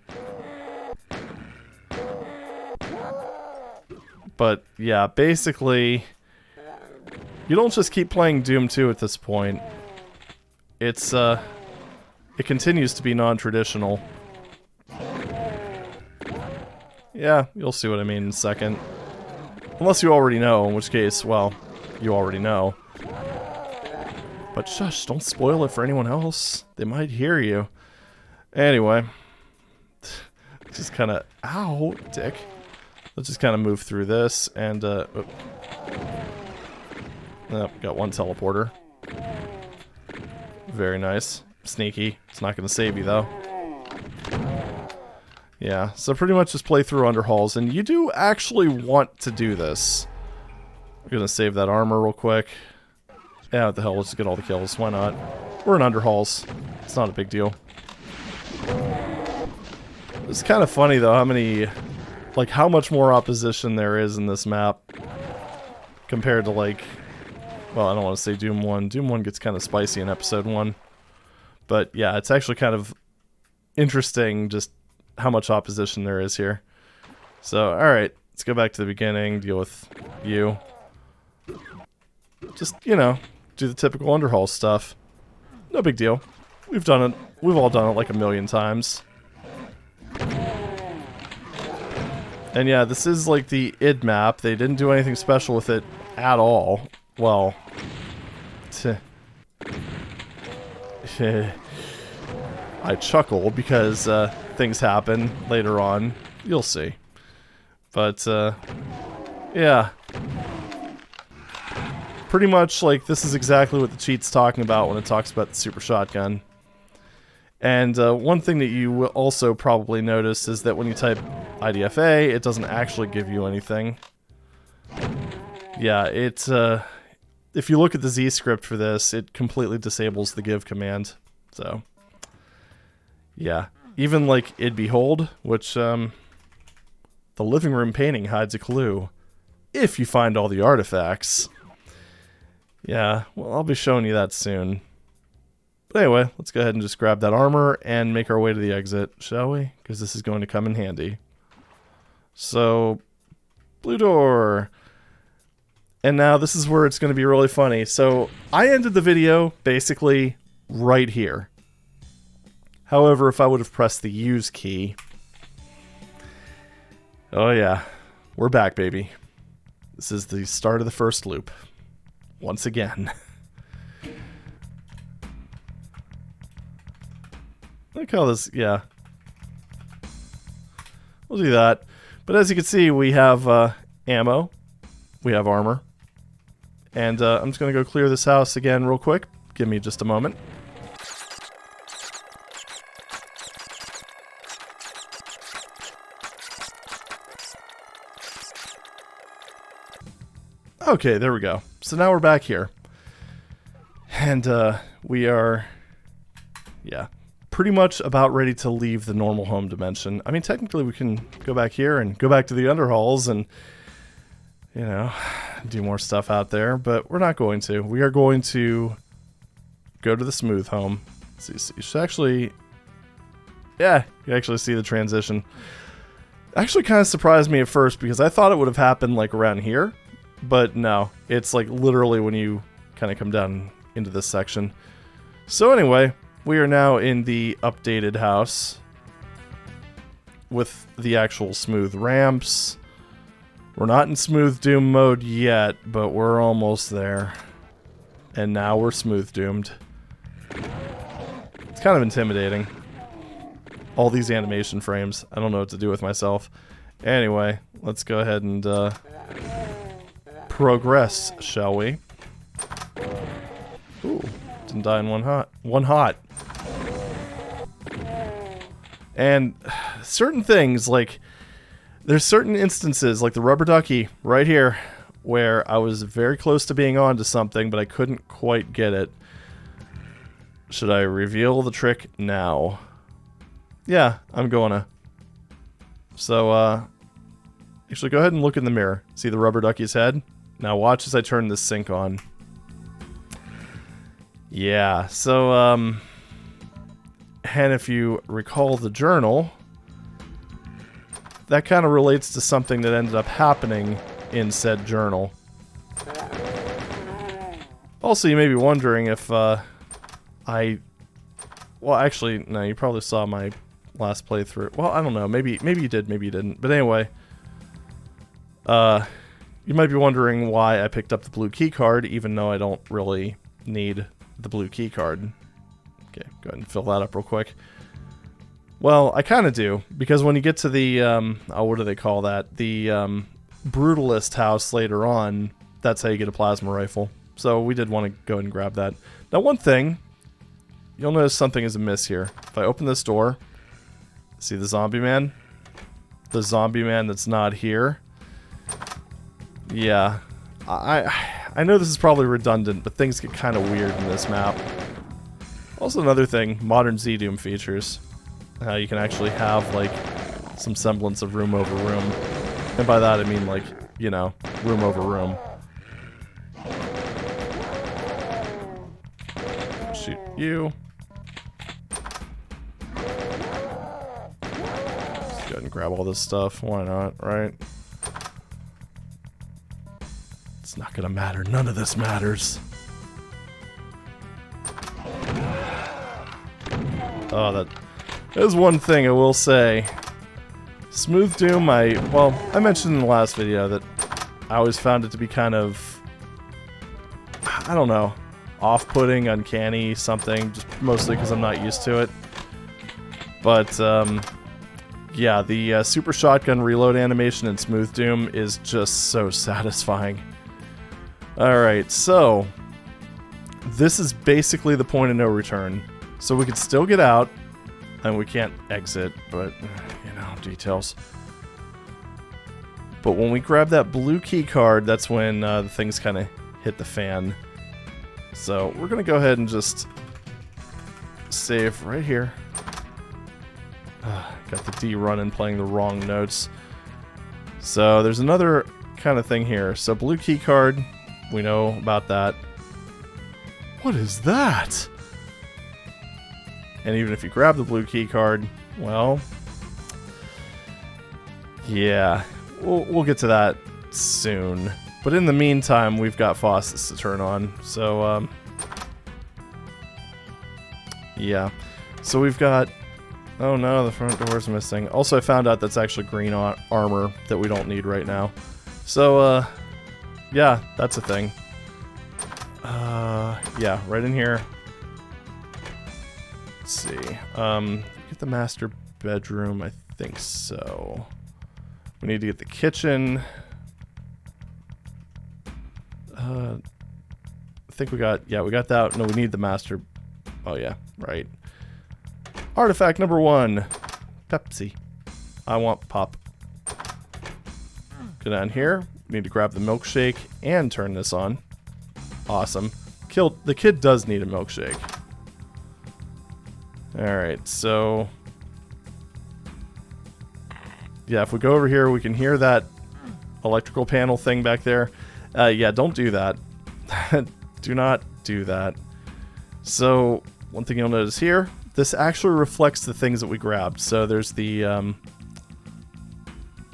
But yeah, basically, you don't just keep playing Doom 2 at this point. It's, it continues to be non-traditional. Yeah, you'll see what I mean in a second. Unless you already know, in which case, well, you already know. But shush, don't spoil it for anyone else. They might hear you. Anyway. Just kind of... Ow, dick. Let's just kind of move through this, and, oh, got one teleporter. Very nice. Sneaky. It's not going to save you, though. Yeah, so pretty much just play through Underhalls, and you do actually want to do this. I'm going to save that armor real quick. Yeah, what the hell, let's just get all the kills. Why not? We're in Underhalls. It's not a big deal. It's kind of funny, though, how many... Like, how much more opposition there is in this map compared to, like... Well, I don't want to say Doom 1. Doom 1 gets kind of spicy in Episode 1. But, yeah, it's actually kind of interesting just how much opposition there is here. So, alright, let's go back to the beginning, deal with you. Just, you know, do the typical Underhall stuff. No big deal. We've done it. We've all done it like a million times. And yeah, this is like the id map. They didn't do anything special with it at all. Well, I chuckle because things happen later on. You'll see. But, yeah. Pretty much, like, this is exactly what the cheat's talking about when it talks about the super shotgun. And one thing that you will also probably notice is that when you type IDFA, it doesn't actually give you anything. Yeah, it's, if you look at the Z script for this, it completely disables the give command. So, yeah. Even like id behold, which, the living room painting hides a clue. If you find all the artifacts. Yeah, well, I'll be showing you that soon. But anyway, let's go ahead and just grab that armor and make our way to the exit, shall we? Because this is going to come in handy. So, blue door. And now this is where it's going to be really funny. So, I ended the video basically right here. However, if I would have pressed the use key... Oh yeah, we're back, baby. This is the start of the first loop. Once again. Look how this, yeah. We'll do that. But as you can see, we have ammo. We have armor. And I'm just going to go clear this house again real quick. Give me just a moment. Okay, there we go. So now we're back here. And we are, yeah, pretty much about ready to leave the normal home dimension. I mean, technically we can go back here and go back to the Underhalls and, you know, do more stuff out there, but we're not going to. We are going to go to the smooth home. So you should actually, yeah, you actually see the transition. Actually kind of surprised me at first because I thought it would have happened like around here. But no, it's like literally when you kind of come down into this section. So anyway, we are now in the updated house with the actual smooth ramps. We're not in smooth doom mode yet, but we're almost there. And now we're smooth doomed. It's kind of intimidating. All these animation frames. I don't know what to do with myself. Anyway, let's go ahead and progress, shall we? Ooh, didn't die in one hot. And certain things, like, there's certain instances, like the rubber ducky right here, where I was very close to being onto something, but I couldn't quite get it. Should I reveal the trick now? Yeah, I'm gonna. So, actually go ahead and look in the mirror. See the rubber ducky's head? Now watch as I turn this sink on. Yeah, so, and if you recall the journal, that kind of relates to something that ended up happening in said journal. Also, you may be wondering if, well, actually, no, you probably saw my last playthrough. Well, I don't know, maybe you did, maybe you didn't. But anyway, you might be wondering why I picked up the blue key card, even though I don't really need the blue key card. Okay, go ahead and fill that up real quick. Well, I kind of do, because when you get to the, what do they call that? The Brutalist house later on, that's how you get a plasma rifle. So we did want to go ahead and grab that. Now, one thing, you'll notice something is amiss here. If I open this door, see the zombie man? The zombie man that's not here. Yeah. I know this is probably redundant, but things get kind of weird in this map. Also, another thing, modern GZDoom features. You can actually have, like, some semblance of room over room. And by that I mean, like, you know, room over room. Shoot you. Let's go ahead and grab all this stuff. Why not, right? It's not gonna matter. None of this matters. Oh, that is one thing I will say. sllahrednU, I mentioned in the last video that I always found it to be kind of, I don't know, off-putting, uncanny, something, just mostly because I'm not used to it. But, yeah, the super shotgun reload animation in sllahrednU is just so satisfying. Alright, so this is basically the point of no return. So we can still get out, and we can't exit, but, you know, details. But when we grab that blue key card, that's when the things kind of hit the fan. So we're going to go ahead and just save right here. Got the D running, playing the wrong notes. So there's another kind of thing here. So blue key card, we know about that. What is that? And even if you grab the blue key card, well, yeah, we'll get to that soon. But in the meantime, we've got faucets to turn on. So, yeah. So we've got, oh no, the front door's missing. Also, I found out that's actually green armor that we don't need right now. So, yeah, that's a thing. Yeah, right in here. Let's see. Get the master bedroom, I think so. We need to get the kitchen. I think we got that. No, we need the master. Oh yeah, right. Artifact number 1. Pepsi. I want pop. Go down here. We need to grab the milkshake and turn this on. Awesome. The kid does need a milkshake. Alright, so yeah, if we go over here, we can hear that electrical panel thing back there. Yeah, don't do that. Do not do that. So, one thing you'll notice here, this actually reflects the things that we grabbed. So there's the,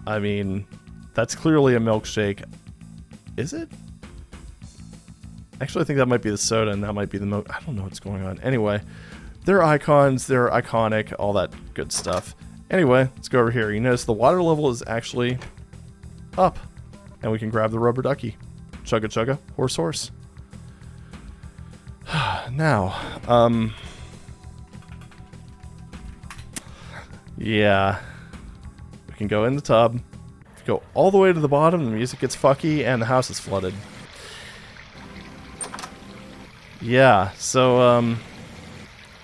I mean, that's clearly a milkshake. Is it? Actually, I think that might be the soda, and that might be the milk. I don't know what's going on. Anyway, they're icons, they're iconic, all that good stuff. Anyway, let's go over here. You notice the water level is actually up, and we can grab the rubber ducky. Chugga chugga, horse horse. Now, yeah, we can go in the tub, go all the way to the bottom, the music gets fucky, and the house is flooded. Yeah, so,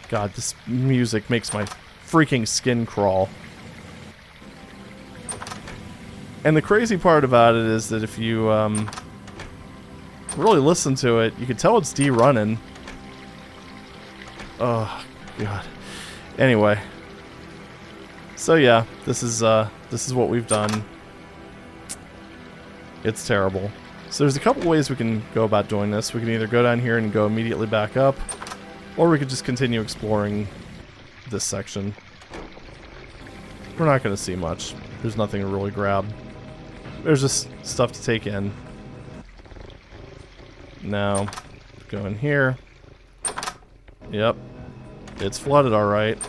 God, this music makes my freaking skin crawl. And the crazy part about it is that if you, really listen to it, you can tell it's D-running. Oh, God. Anyway. So yeah, this is what we've done. It's terrible. So there's a couple ways we can go about doing this. We can either go down here and go immediately back up, or we could just continue exploring this section. We're not going to see much. There's nothing to really grab. There's just stuff to take in. Now, go in here. Yep. It's flooded alright.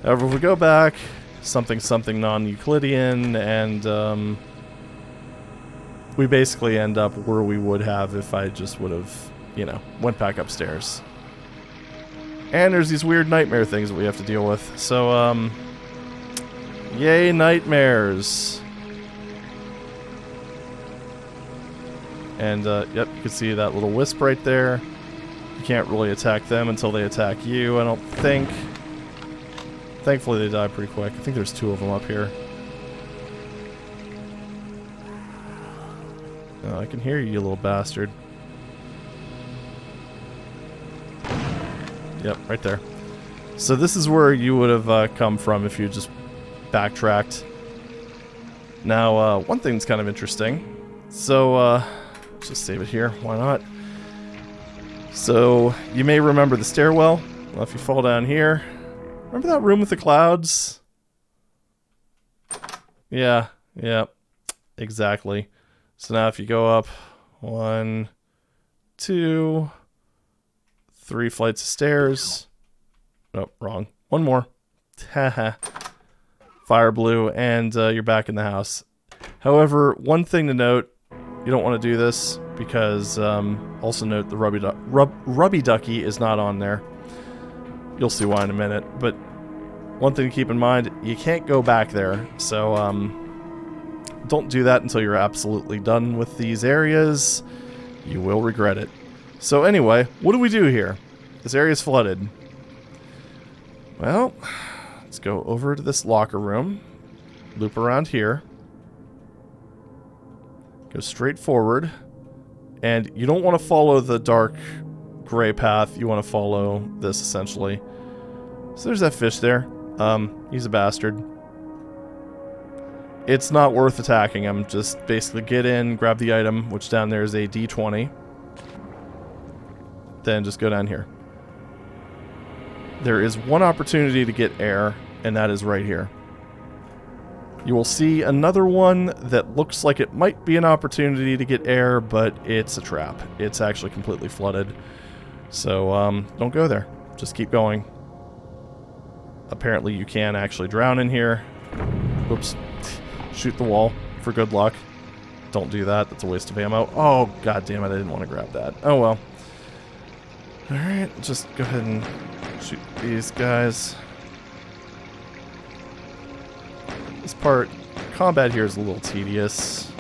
However, if we go back, something non-Euclidean, and we basically end up where we would have if I just would have, you know, went back upstairs. And there's these weird nightmare things that we have to deal with. So, Yay, nightmares. And, yep, you can see that little wisp right there. You can't really attack them until they attack you, I don't think. Thankfully, they die pretty quick. I think there's 2 of them up here. Oh, I can hear you, you little bastard. Yep, right there. So this is where you would have come from if you just backtracked. Now, one thing's kind of interesting. So, let's just save it here. Why not? So, you may remember the stairwell. Well, if you fall down here... Remember that room with the clouds? Yeah, exactly. So now if you go up 1, 2, 3 flights of stairs. Nope, wrong. 1 more. Haha. Fire blue, and you're back in the house. However, one thing to note, you don't want to do this because also note the Rubby Ducky is not on there. You'll see why in a minute, but one thing to keep in mind, you can't go back there, so don't do that until you're absolutely done with these areas. You will regret it. So anyway, what do we do here? This area's flooded. Well, let's go over to this locker room, loop around here, go straight forward, and you don't want to follow the dark gray path, you want to follow this essentially. So there's that fish there. He's a bastard. It's not worth attacking him. Just basically get in, grab the item, which down there is a D20. Then just go down here. There is one opportunity to get air, and that is right here. You will see another one that looks like it might be an opportunity to get air, but it's a trap. It's actually completely flooded. So, don't go there. Just keep going. Apparently you can actually drown in here. Oops. Shoot the wall for good luck. Don't do that. That's a waste of ammo. Oh, god damn it. I didn't want to grab that. Oh, well. Alright, just go ahead and shoot these guys. This part, combat here is a little tedious.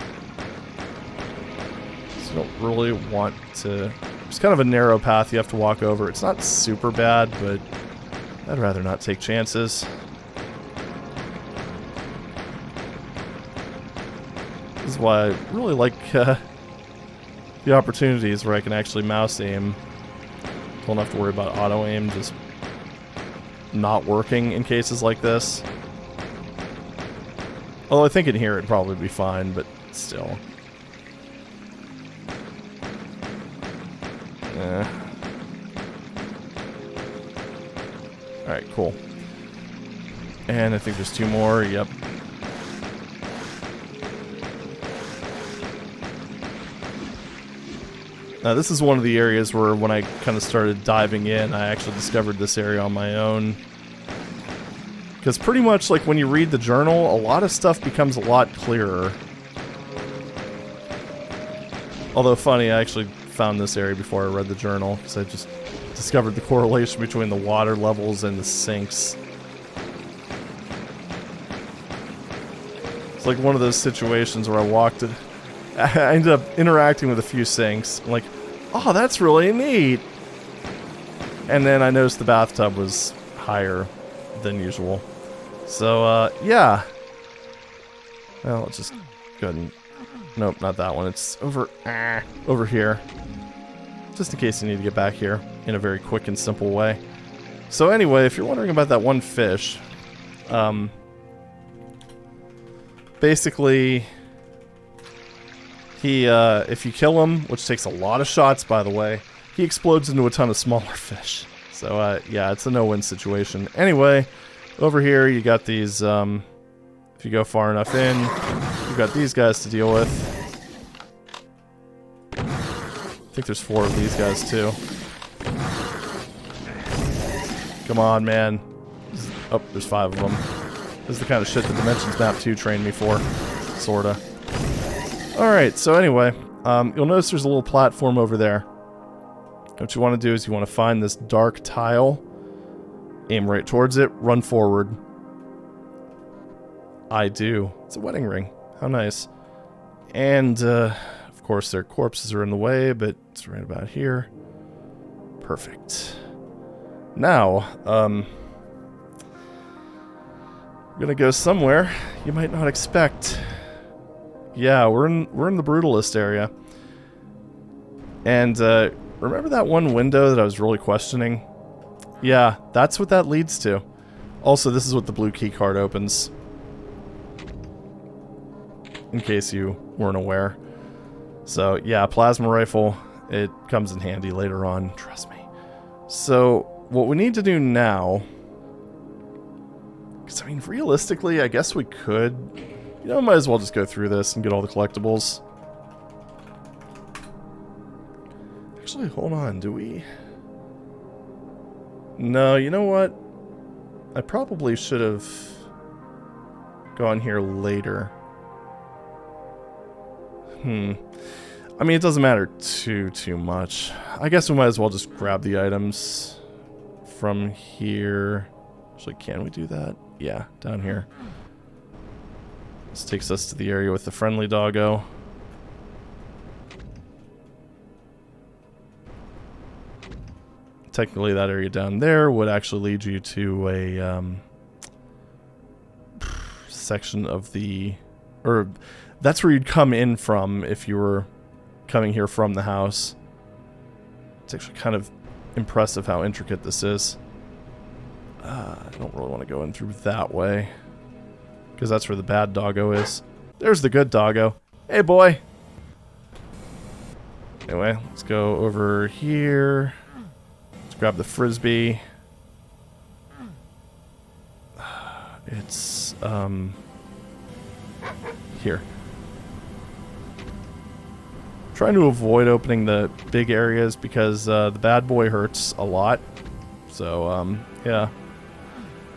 So you don't really want to... It's kind of a narrow path you have to walk over. It's not super bad, but I'd rather not take chances. This is why I really like the opportunities where I can actually mouse aim. Don't have to worry about auto aim just not working in cases like this. Although I think in here it'd probably be fine, but still. Alright, cool. And I think there's 2 more, yep. Now this is one of the areas where when I kind of started diving in, I actually discovered this area on my own. Because pretty much like when you read the journal, a lot of stuff becomes a lot clearer. Although funny, I actually found this area before I read the journal, because I just discovered the correlation between the water levels and the sinks. It's like one of those situations where I ended up interacting with a few sinks. I'm like, oh, that's really neat. And then I noticed the bathtub was higher than usual. So, yeah. Well, let's just go ahead and... Nope, not that one. It's over here. Just in case you need to get back here in a very quick and simple way. So anyway, if you're wondering about that one fish, basically, he, if you kill him, which takes a lot of shots, by the way, he explodes into a ton of smaller fish. So, yeah, it's a no-win situation. Anyway, over here, you got these, if you go far enough in, you've got these guys to deal with. I think there's 4 of these guys, too. Come on, man. Oh, there's 5 of them. This is the kind of shit the Dimensions Map 2 trained me for. Sorta. Alright, so anyway, you'll notice there's a little platform over there. What you want to do is you want to find this dark tile, aim right towards it, run forward. I do. It's a wedding ring. How nice. And, of course, their corpses are in the way, but it's right about here. Perfect. Now, we're gonna go somewhere you might not expect. Yeah, we're in the Brutalist area. And, remember that one window that I was really questioning? Yeah, that's what that leads to. Also, this is what the blue key card opens. In case you weren't aware. So, yeah, plasma rifle. It comes in handy later on, trust me. So, what we need to do now... Because, I mean, realistically, I guess we could... You know, might as well just go through this and get all the collectibles. Actually, hold on, do we... No, you know what? I probably should have gone here later. I mean, it doesn't matter too much. I guess we might as well just grab the items from here. Actually, can we do that? Yeah, down here. This takes us to the area with the friendly doggo. Technically, that area down there would actually lead you to a section of the... Or, that's where you'd come in from if you were coming here from the house. It's actually kind of impressive how intricate this is. I don't really want to go in through that way, because that's where the bad doggo is. There's the good doggo. Hey, boy! Anyway, let's go over here. Let's grab the frisbee. It's, here. Trying to avoid opening the big areas because the bad boy hurts a lot. So, yeah.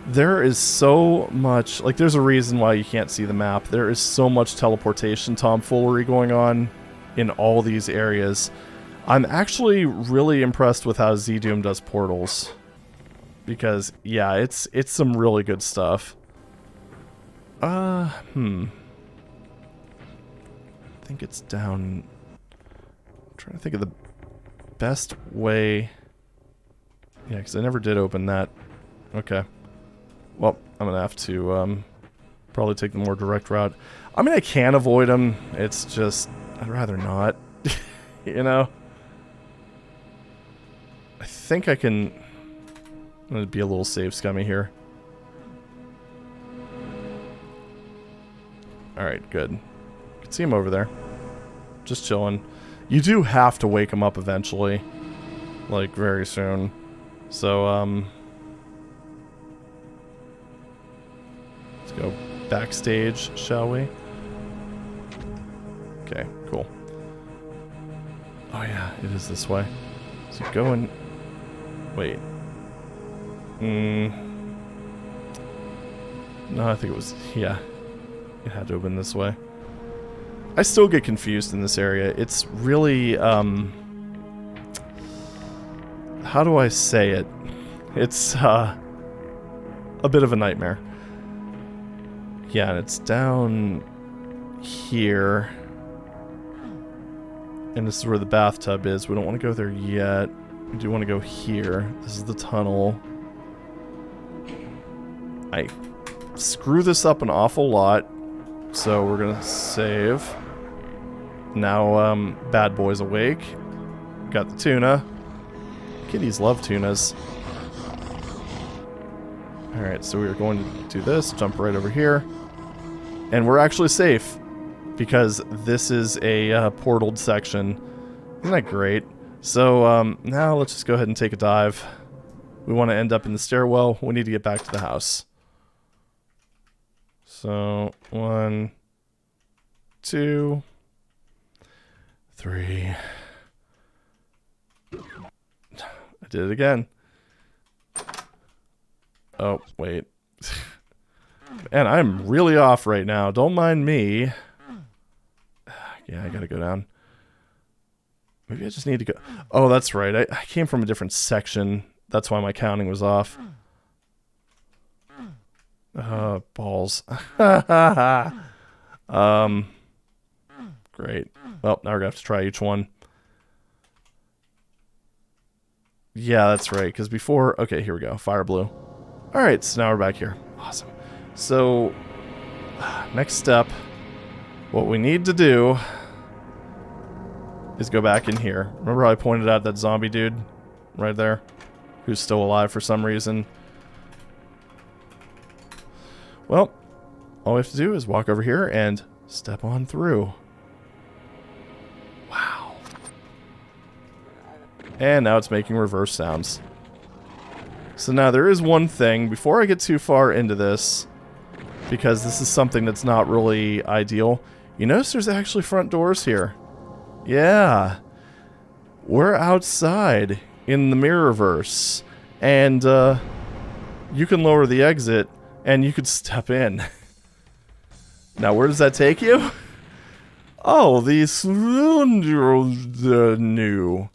There is so much... Like, there's a reason why you can't see the map. There is so much teleportation tomfoolery going on in all these areas. I'm actually really impressed with how GZDoom does portals. Because, yeah, it's some really good stuff. I think it's down... I'm trying to think of the best way... Yeah, because I never did open that. Okay. Well, I'm going to have to probably take the more direct route. I mean, I can avoid them. It's just, I'd rather not. You know? I think I can... I'm going to be a little save scummy here. Alright, good. You can see him over there. Just chilling. You do have to wake him up eventually. Like, very soon. So, let's go backstage, shall we? Okay, cool. Oh yeah, it is this way. So go and... Wait. No, I think it was... Yeah. It had to have been this way. I still get confused in this area. It's really, how do I say it? It's, a bit of a nightmare. Yeah, and it's down here. And this is where the bathtub is. We don't want to go there yet. We do want to go here. This is the tunnel. I screw this up an awful lot. So we're gonna save. Now, bad boy's awake. Got the tuna. Kitties love tunas. Alright, so we're going to do this. Jump right over here. And we're actually safe. Because this is a portaled section. Isn't that great? So, now let's just go ahead and take a dive. We want to end up in the stairwell. We need to get back to the house. So, 1, 2, 3. I did it again. Oh, wait. Man, I'm really off right now. Don't mind me. Yeah, I gotta go down. Maybe I just need to go... Oh, that's right. I came from a different section. That's why my counting was off. Balls. Great. Well, now we're gonna have to try each one. Yeah, that's right, because before... Okay, here we go. Fire blue. Alright, so now we're back here. Awesome. So, next step, what we need to do is go back in here. Remember how I pointed out that zombie dude right there? Who's still alive for some reason? Well, all we have to do is walk over here and step on through. Wow. And now it's making reverse sounds. So now there is one thing, before I get too far into this, because this is something that's not really ideal, you notice there's actually front doors here. Yeah. We're outside in the Mirrorverse, and you can lower the exit, and you could step in. Now, where does that take you? Oh, the sllahrednU.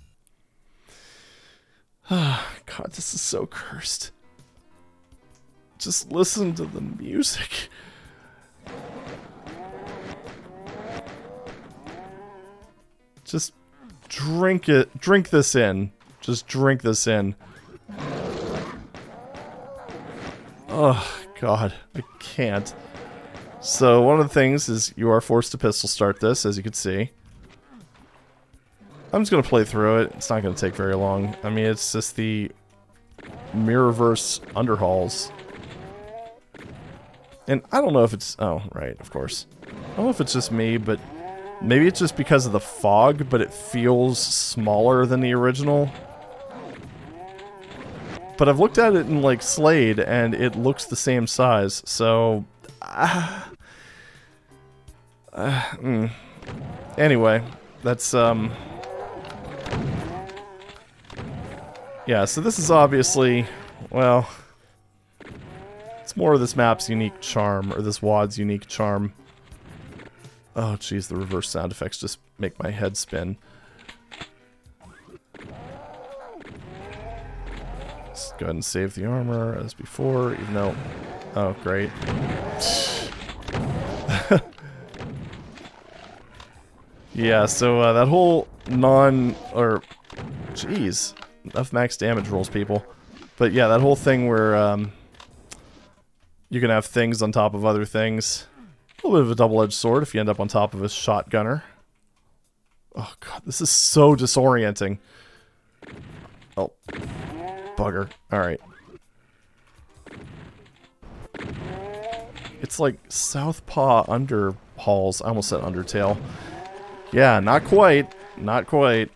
God, this is so cursed. Just listen to the music. Just drink it. Drink this in. Just drink this in. Oh, God. I can't. So, one of the things is you are forced to pistol start this, as you can see. I'm just going to play through it. It's not going to take very long. I mean, it's just the Mirrorverse Underhalls. And I don't know if it's... Oh, right, of course. I don't know if it's just me, but maybe it's just because of the fog, but it feels smaller than the original. But I've looked at it in, like, Slade, and it looks the same size, so... Anyway, that's, yeah, so this is obviously, well, it's more of this map's unique charm, or this WAD's unique charm. Oh, jeez, the reverse sound effects just make my head spin. Let's go ahead and save the armor as before, even though... Oh, great. Yeah, so that whole jeez, enough max damage rolls, people. But yeah, that whole thing where you can have things on top of other things. A little bit of a double-edged sword if you end up on top of a shotgunner. Oh god, this is so disorienting. Oh, bugger. Alright. It's like Southpaw Underhalls. I almost said Undertale. Yeah, not quite. Not quite.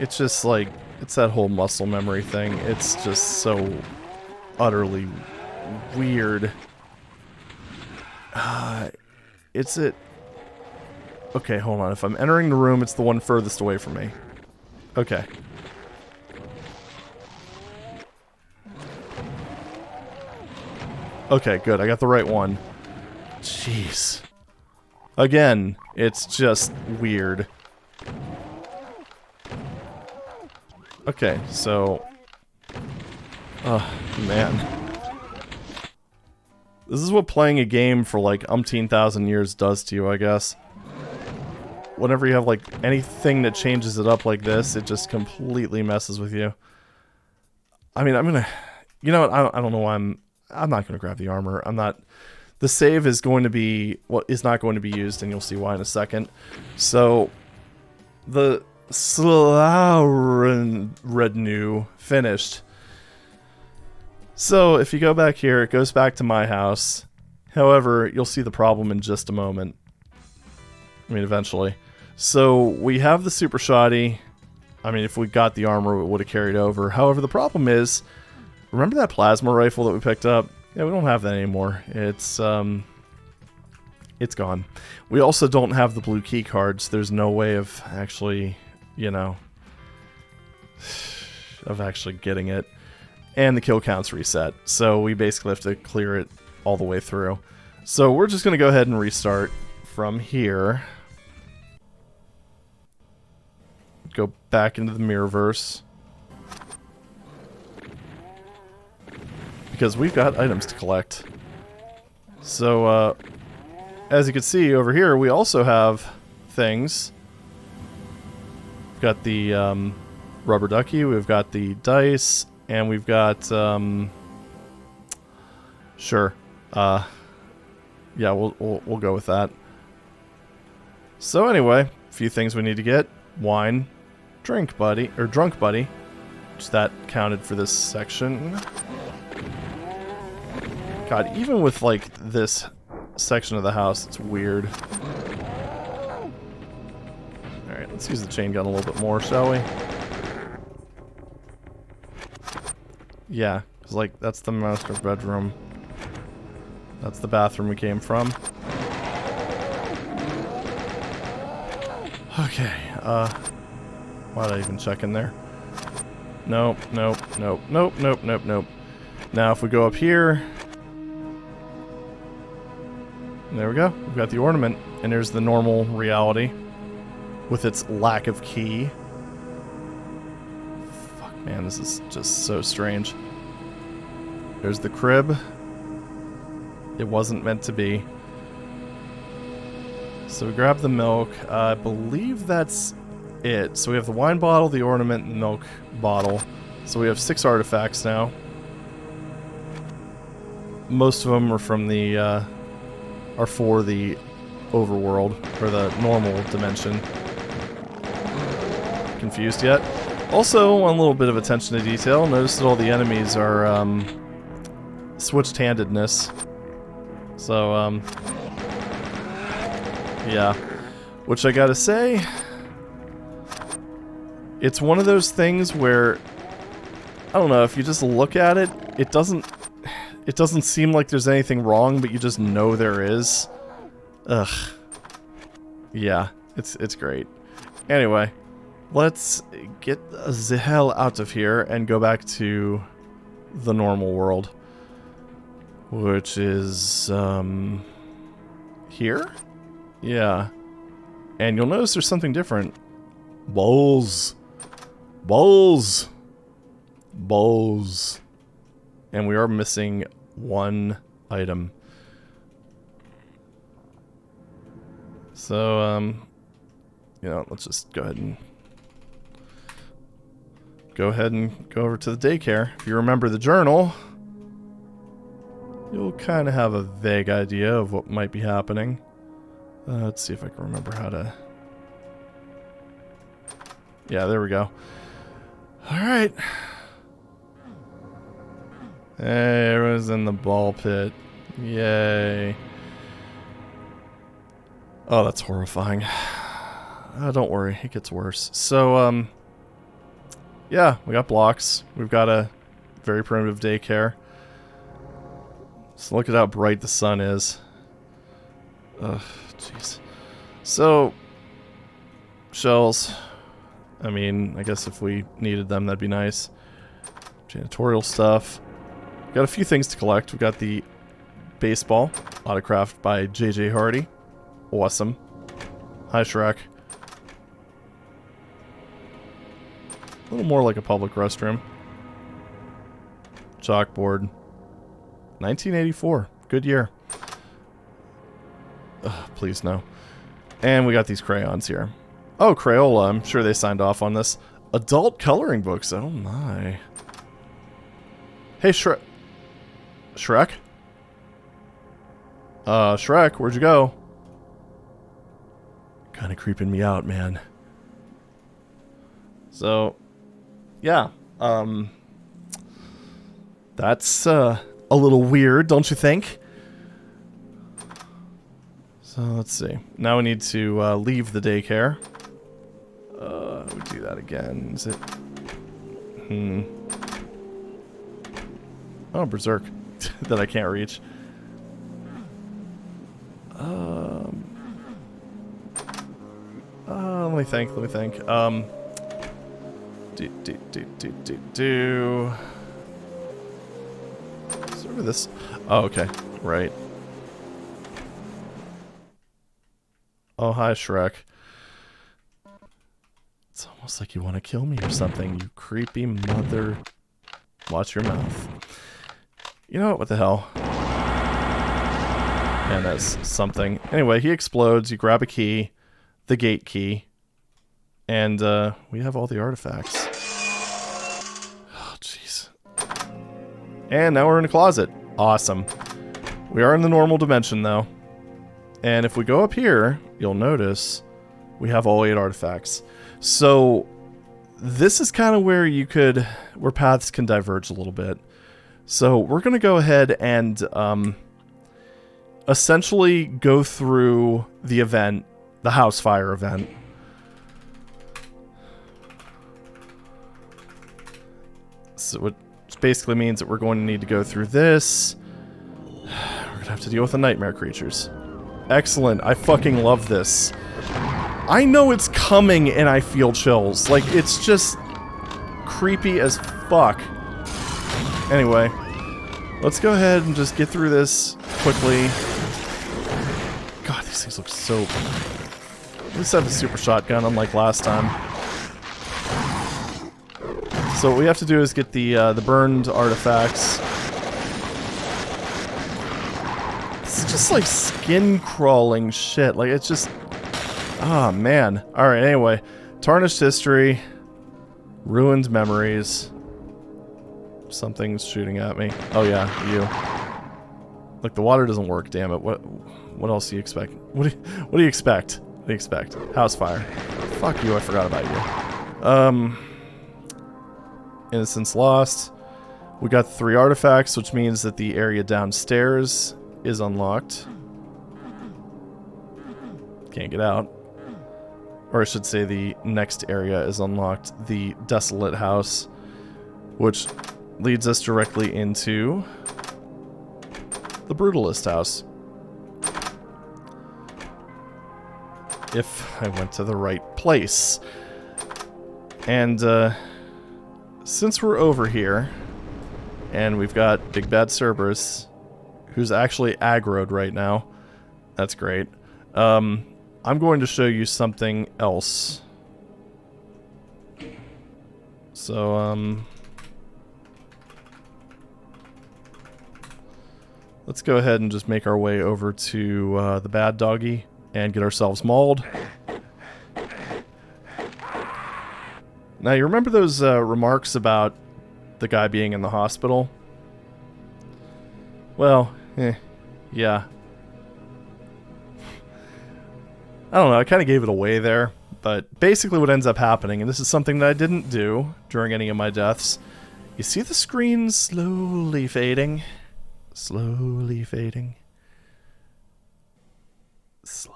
It's just like, it's that whole muscle memory thing. It's just so utterly weird. It's it. Okay, hold on. If I'm entering the room, it's the one furthest away from me. Okay. Okay, good. I got the right one. Jeez. Again, it's just weird. Okay, so... Oh, man. This is what playing a game for like umpteen thousand years does to you, I guess. Whenever you have like anything that changes it up like this, it just completely messes with you. I mean, I'm gonna... You know what, I don't know why I'm not gonna grab the armor. I'm not... The save is going to be... Well, is not going to be used, and you'll see why in a second. So... The... sllahrednU finished. So, if you go back here, it goes back to my house. However, you'll see the problem in just a moment. I mean, eventually. So, we have the super shoddy. I mean, if we got the armor, it would have carried over. However, the problem is... Remember that plasma rifle that we picked up? Yeah, we don't have that anymore. It's gone. We also don't have the blue key cards. There's no way of actually... You know, of actually getting it. And the kill count's reset. So we basically have to clear it all the way through. So we're just going to go ahead and restart from here. Go back into the Mirrorverse. because we've got items to collect. So, as you can see over here, we also have things. We've got the rubber ducky, we've got the dice, and we've got, sure, yeah, we'll go with that. So anyway, a few things we need to get. Wine, drink buddy, or drunk buddy, which that counted for this section. God, even with like this section of the house, it's weird. Alright, let's use the chain gun a little bit more, shall we? Yeah, because like that's the master bedroom. That's the bathroom we came from. Okay, why'd I even check in there? Nope, nope, nope, nope, nope, nope, nope. Now if we go up here, there we go. We've got the ornament, and there's the normal reality with its lack of key. Fuck, man, this is just so strange. There's the crib. It wasn't meant to be. So we grab the milk. I believe that's it. So we have the wine bottle, the ornament, and the milk bottle. So we have 6 artifacts now. Most of them are from the, are for the overworld, or the normal dimension. Confused yet? Also, one little bit of attention to detail. Notice that all the enemies are, switched-handedness. So, yeah. Which I gotta say, it's one of those things where, I don't know, if you just look at it, it doesn't seem like there's anything wrong, but you just know there is. Ugh. Yeah, it's great. Anyway, let's get the hell out of here and go back to the normal world. Which is, here? Yeah. And you'll notice there's something different. Bowls. Bowls. Bowls. And we are missing one item. So, you know, let's just go ahead and go over to the daycare. If you remember the journal, you'll kind of have a vague idea of what might be happening. Let's see if I can remember how to... Yeah, there we go. Alright. Hey, everyone's in the ball pit. Yay. Oh, that's horrifying. Don't worry, it gets worse. So, yeah, we got blocks. We've got a very primitive daycare. So look at how bright the sun is. Ugh, jeez. So, shells. I mean, I guess if we needed them, that'd be nice. Janitorial stuff. Got a few things to collect. We've got the baseball, autographed by J.J. Hardy. Awesome. Hi, Shrek. A little more like a public restroom. Chalkboard. 1984. Good year. Ugh, please no. And we got these crayons here. Oh, Crayola. I'm sure they signed off on this. Adult coloring books. Oh my. Hey, Shrek. Shrek? Shrek, where'd you go? Kinda creeping me out, man. So, yeah. That's, a little weird, don't you think? So, let's see. Now we need to, leave the daycare. We do that again. Is it... Oh, Berserk. That I can't reach. Let me think. Sort of this. Oh, okay. Right. Oh, hi, Shrek. It's almost like you want to kill me or something, you creepy mother. Watch your mouth. You know what the hell? And that's something. Anyway, he explodes. You grab a key, the gate key, and we have all the artifacts. Oh, jeez. And now we're in a closet. Awesome. We are in the normal dimension, though. And if we go up here, you'll notice we have all 8 artifacts. So this is kind of where where paths can diverge a little bit. So we're going to go ahead and essentially go through the event, the house fire event. So which basically means that we're going to need to go through this. We're going to have to deal with the nightmare creatures. Excellent. I fucking love this. I know it's coming and I feel chills. Like, it's just creepy as fuck. Anyway, let's go ahead and just get through this quickly. God, these things look so... At least I have a super shotgun, unlike last time. So what we have to do is get the burned artifacts. It's just like skin-crawling shit. Like, it's just... Ah, man. Alright, anyway. Tarnished history. Ruined memories. Something's shooting at me. Oh yeah, you. Look, the water doesn't work, damn it. What else do you expect? What do you expect? What do you expect? House fire. Fuck you, I forgot about you. Innocence lost. We got 3 artifacts, which means that the area downstairs is unlocked. Can't get out. Or I should say the next area is unlocked. The desolate house, which leads us directly into the Brutalist house. If I went to the right place. And since we're over here, and we've got Big Bad Cerberus, who's actually aggroed right now. That's great. I'm going to show you something else. So, let's go ahead and just make our way over to the bad doggy and get ourselves mauled. Now, you remember those remarks about the guy being in the hospital? Well, yeah. I don't know, I kind of gave it away there, but basically what ends up happening, and this is something that I didn't do during any of my deaths, you see the screen slowly fading? Slowly fading. Slowly.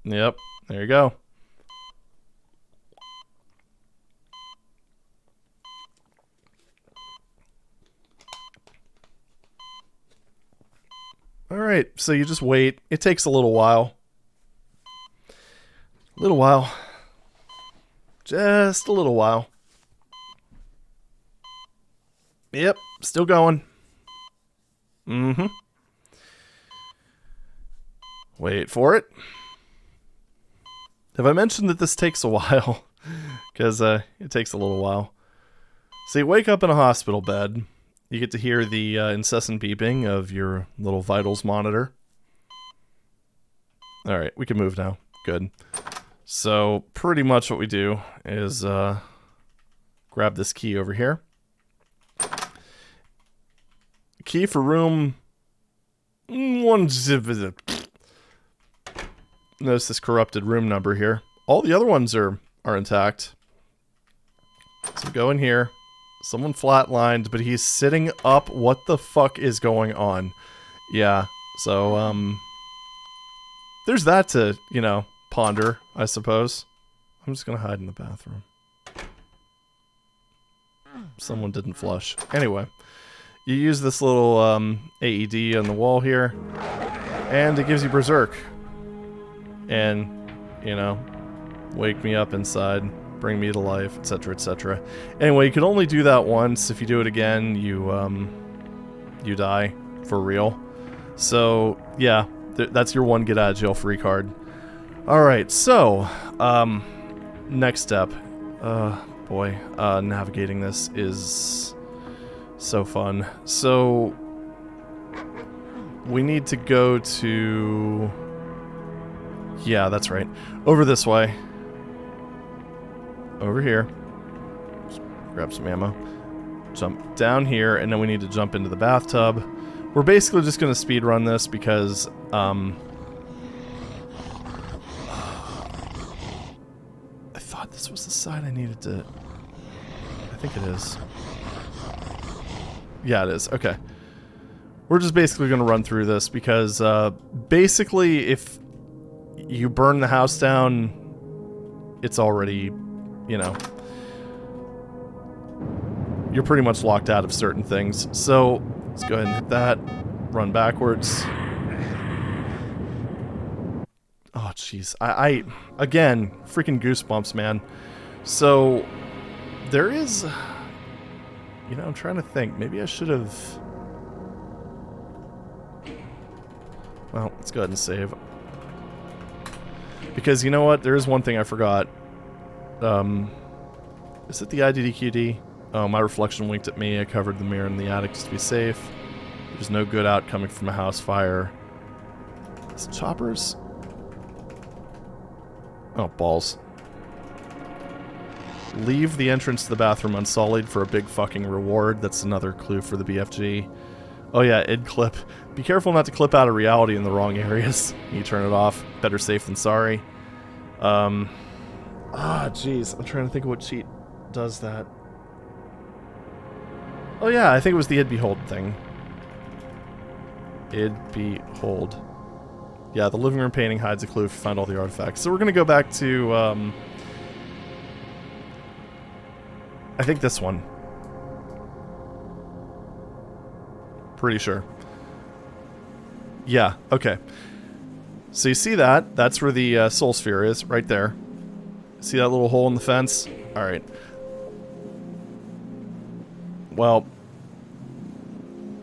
Yep, there you go. Alright, so you just wait. It takes a little while. A little while. Just a little while. Yep, still going. Mm-hmm. Wait for it. Have I mentioned that this takes a while? Because it takes a little while. So you wake up in a hospital bed. You get to hear the incessant beeping of your little vitals monitor. Alright, we can move now. Good. So, pretty much what we do is grab this key over here. Key for room... Notice this corrupted room number here. All the other ones are intact. So go in here. Someone flatlined, but he's sitting up. What the fuck is going on? Yeah, so, there's that to, you know, ponder, I suppose. I'm just gonna hide in the bathroom. Someone didn't flush. Anyway, you use this little, AED on the wall here, and it gives you Berserk. And, you know, wake me up inside. Bring me to life, etc., etc. Anyway, you can only do that once. If you do it again, you die for real. So, yeah, that's your one get out of jail free card. Alright, so, next step. Boy, navigating this is so fun. So we need to go to... Yeah, that's right. Over this way. Over here. Just grab some ammo. Jump down here, and then we need to jump into the bathtub. We're basically just going to speed run this because, I thought this was the side I needed to... I think it is. Yeah, it is. Okay. We're just basically going to run through this because, basically, if you burn the house down, it's already, you know... You're pretty much locked out of certain things. So, let's go ahead and hit that. Run backwards. Oh, jeez. I again, freaking goosebumps, man. So, there is... You know, I'm trying to think. Maybe I should have... Well, let's go ahead and save. Because, you know what? There is one thing I forgot. Is it the IDDQD? Oh, my reflection winked at me. I covered the mirror in the attic just to be safe. There's no good out coming from a house fire. Is it choppers? Oh, balls. Leave the entrance to the bathroom unsullied for a big fucking reward. That's another clue for the BFG. Oh yeah, id clip. Be careful not to clip out of reality in the wrong areas. You turn it off. Better safe than sorry. Jeez. I'm trying to think of what cheat does that. Oh yeah, I think it was the id behold thing. Id behold. Yeah, the living room painting hides a clue if you find all the artifacts. So we're gonna go back to, I think this one. Pretty sure. Yeah, okay. So you see that? That's where the soul sphere is, right there. See that little hole in the fence? Alright. Well,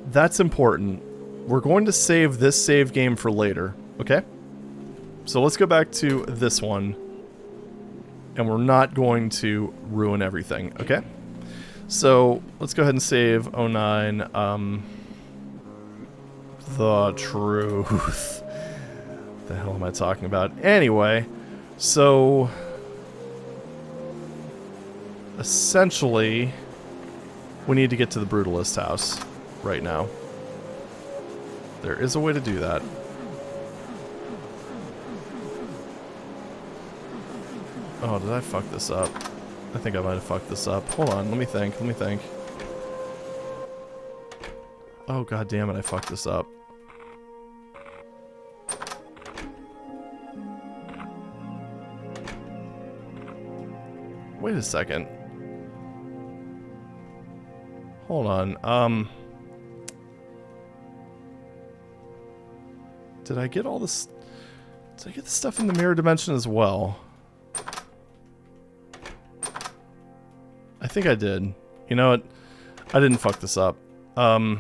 that's important. We're going to save this save game for later, okay? So let's go back to this one. And we're not going to ruin everything, okay? So, let's go ahead and save 09, the truth. What the hell am I talking about? Anyway, so... essentially, we need to get to the Brutalist house right now. There is a way to do that. Oh, did I fuck this up? I think I might have fucked this up. Hold on, let me think. Oh, god damn it, I fucked this up. Wait a second. Hold on, did I get all this... Did I get the stuff in the mirror dimension as well? I think I did. You know what? I didn't fuck this up. I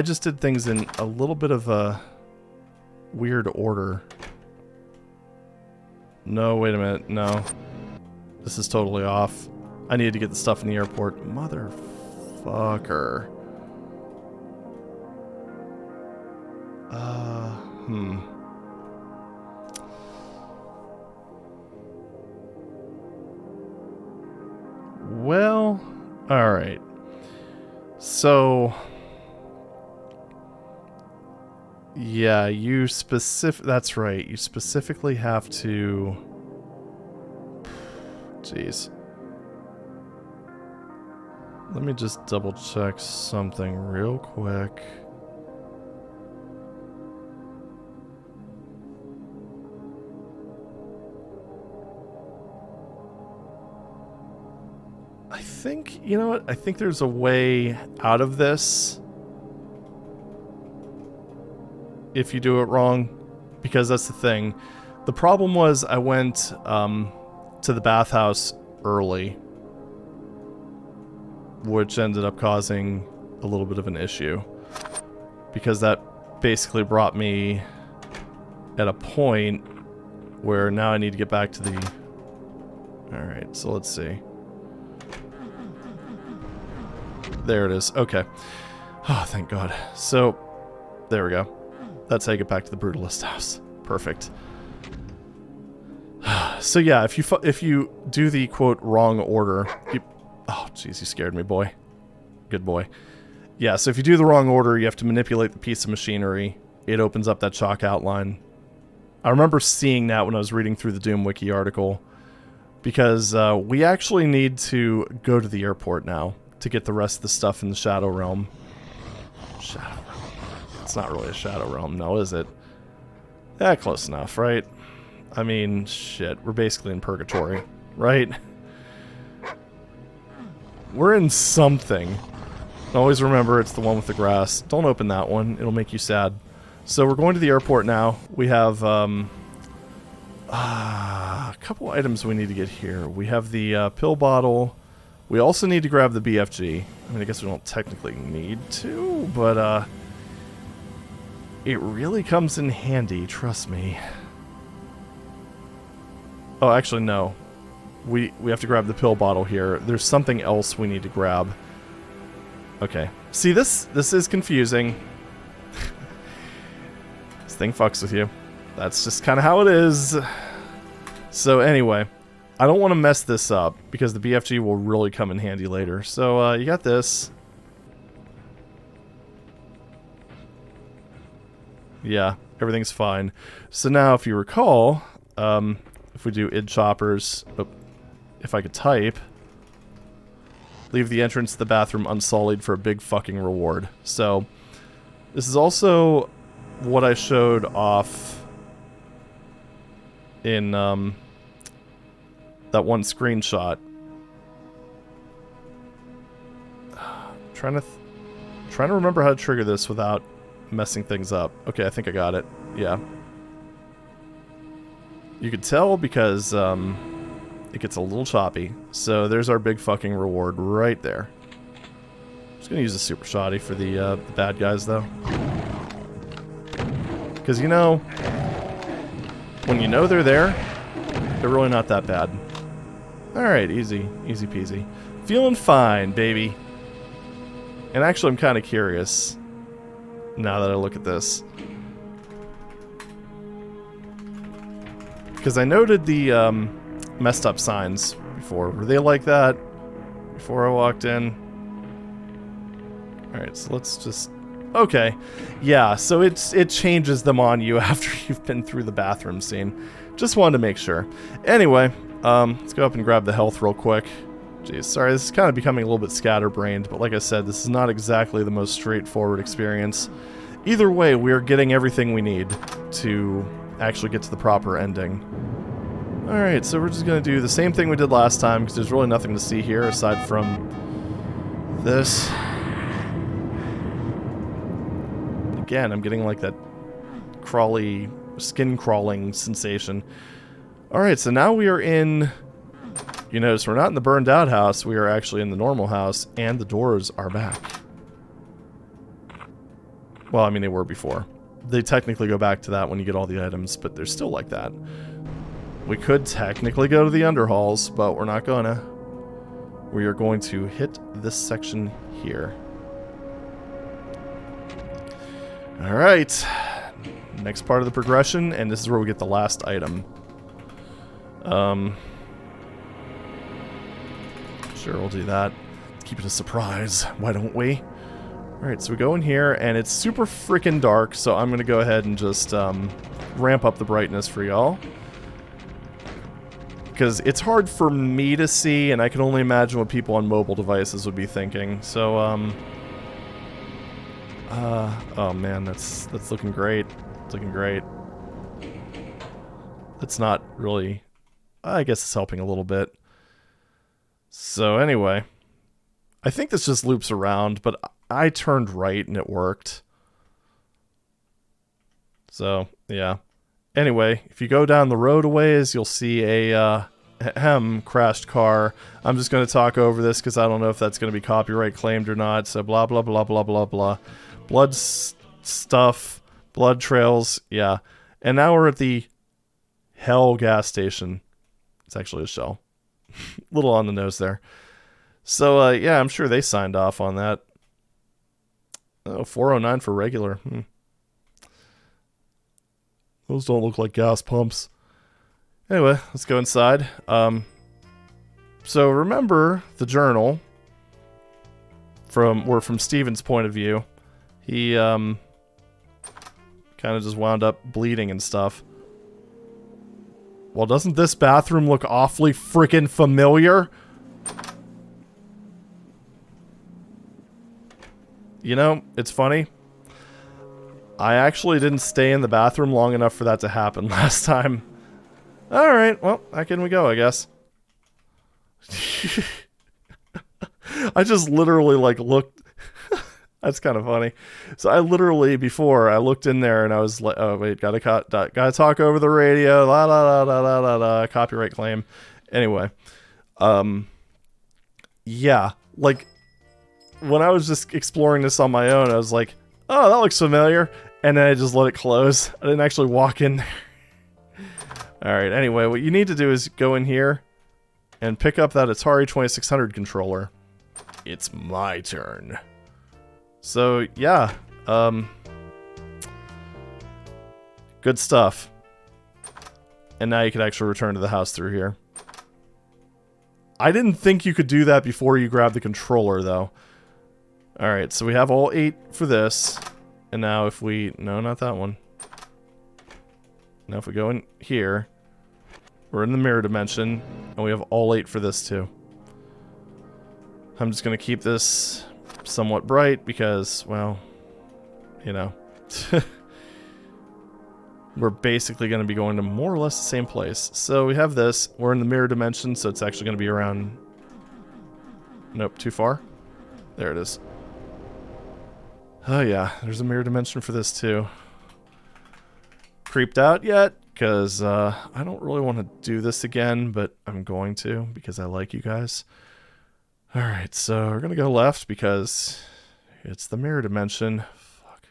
just did things in a little bit of a weird order. No, wait a minute. No. This is totally off. I need to get the stuff in the airport. Motherfucker. Well, alright. So... yeah, that's right. You specifically have to... Jeez. Let me just double check something real quick. I think, you know what? I think there's a way out of this if you do it wrong, because that's the thing. The problem was I went to the bathhouse early, which ended up causing a little bit of an issue, because that basically brought me at a point where now I need to get back to the Alright, so let's see. There it is. Okay. Oh, thank God. So, there we go. That's how you get back to the Brutalist house. Perfect. So yeah, if you do the, quote, wrong order... oh, jeez, you scared me, boy. Good boy. Yeah, so if you do the wrong order, you have to manipulate the piece of machinery. It opens up that chalk outline. I remember seeing that when I was reading through the Doom Wiki article. Because we actually need to go to the airport now to get the rest of the stuff in the Shadow Realm. Shadow Realm. It's not really a Shadow Realm, no, is it? Yeah, close enough, right? I mean, shit, we're basically in Purgatory, right? We're in something. Always remember, it's the one with the grass. Don't open that one, it'll make you sad. So we're going to the airport now. We have, a couple items we need to get here. We have the pill bottle. We also need to grab the BFG. I mean, I guess we don't technically need to, but it really comes in handy, trust me. Oh, actually, no. We have to grab the pill bottle here. There's something else we need to grab. Okay. See, this is confusing. This thing fucks with you. That's just kind of how it is. So anyway, I don't want to mess this up because the BFG will really come in handy later. So you got this. Yeah, everything's fine. So now if you recall, if we do id choppers, if I could type, leave the entrance to the bathroom unsullied for a big fucking reward. So this is also what I showed off in that one screenshot. Trying to remember how to trigger this without messing things up. Okay, I think I got it. Yeah. You could tell because it gets a little choppy. So there's our big fucking reward right there. Just gonna use a super shoddy for the bad guys though. Because you know, when you know they're there, they're really not that bad. Alright, easy peasy. Feeling fine, baby. And actually I'm kind of curious now that I look at this. Because I noted the messed up signs before. Were they like that before I walked in? Alright, so let's just... Okay. Yeah, so it changes them on you after you've been through the bathroom scene. Just wanted to make sure. Anyway, let's go up and grab the health real quick. Jeez, sorry, this is kind of becoming a little bit scatterbrained, but like I said, this is not exactly the most straightforward experience. Either way, we're getting everything we need to actually get to the proper ending. Alright, so we're just going to do the same thing we did last time, because there's really nothing to see here aside from this. Again, I'm getting like that crawly, skin-crawling sensation. Alright, so now we are in... You notice we're not in the burned out house, we are actually in the normal house, and the doors are back. Well, I mean, they were before. They technically go back to that when you get all the items, but they're still like that. We could technically go to the Underhalls, but we're not gonna. We are going to hit this section here. Alright. Next part of the progression, and this is where we get the last item. Sure, we'll do that. Keep it a surprise, why don't we? Alright, so we go in here, and it's super freaking dark, so I'm gonna go ahead and just ramp up the brightness for y'all. Because it's hard for me to see, and I can only imagine what people on mobile devices would be thinking. So, oh man, that's looking great. It's looking great. That's not really... I guess it's helping a little bit. So anyway, I think this just loops around, but I turned right and it worked. So, yeah. Anyway, if you go down the road a ways, you'll see a crashed car. I'm just going to talk over this because I don't know if that's going to be copyright claimed or not. So blah, blah, blah, blah, blah, blah. Blood stuff, blood trails, yeah. And now we're at the Hell gas station. It's actually a Shell. Little on the nose there. So, yeah, I'm sure they signed off on that. Oh, 409 for regular. Those don't look like gas pumps. Anyway, let's go inside. So remember the journal from Steven's point of view. He kind of just wound up bleeding and stuff. Well, doesn't this bathroom look awfully freaking familiar? You know, it's funny. I actually didn't stay in the bathroom long enough for that to happen last time. Alright, well, back in we go, I guess. I just literally, like, looked... That's kind of funny. So I literally, before, I looked in there and I was like, oh, wait, gotta talk over the radio, la la la la la la la, copyright claim. Anyway. Yeah, like, when I was just exploring this on my own, I was like, oh, that looks familiar. And then I just let it close. I didn't actually walk in there. Alright, anyway, what you need to do is go in here and pick up that Atari 2600 controller. It's my turn. So, yeah. Good stuff. And now you can actually return to the house through here. I didn't think you could do that before you grab the controller, though. Alright, so we have all 8 for this. And now if we... No, not that one. Now if we go in here, we're in the mirror dimension, and we have all 8 for this too. I'm just going to keep this somewhat bright because, well, you know. We're basically going to be going to more or less the same place. So we have this. We're in the mirror dimension, so it's actually going to be around... Nope, too far. There it is. Oh yeah, there's a mirror dimension for this too. Creeped out yet? Because I don't really want to do this again, but I'm going to because I like you guys. Alright, so we're going to go left because it's the mirror dimension. Fuck.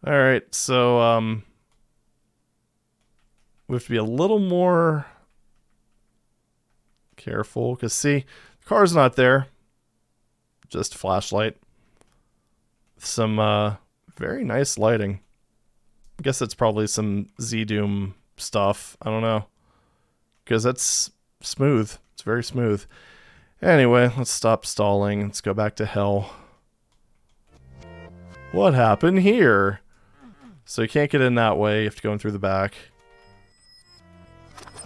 Alright, so we have to be a little more careful because see, the car's not there. Just a flashlight. Some very nice lighting. I guess that's probably some GZDoom stuff. I don't know. Because that's smooth. It's very smooth. Anyway, let's stop stalling. Let's go back to hell. What happened here? So you can't get in that way. You have to go in through the back.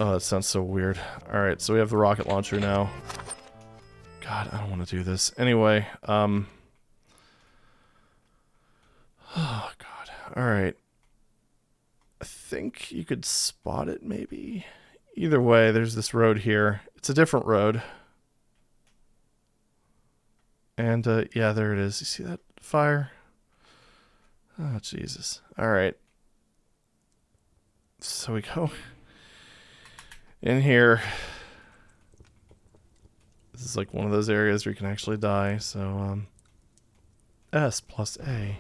Oh, that sounds so weird. Alright, so we have the rocket launcher now. God, I don't want to do this. Anyway, oh, God. Alright. I think you could spot it, maybe? Either way, there's this road here. It's a different road. And, yeah, there it is. You see that fire? Oh, Jesus. Alright. So we go in here. This is like one of those areas where you can actually die. So, S plus A.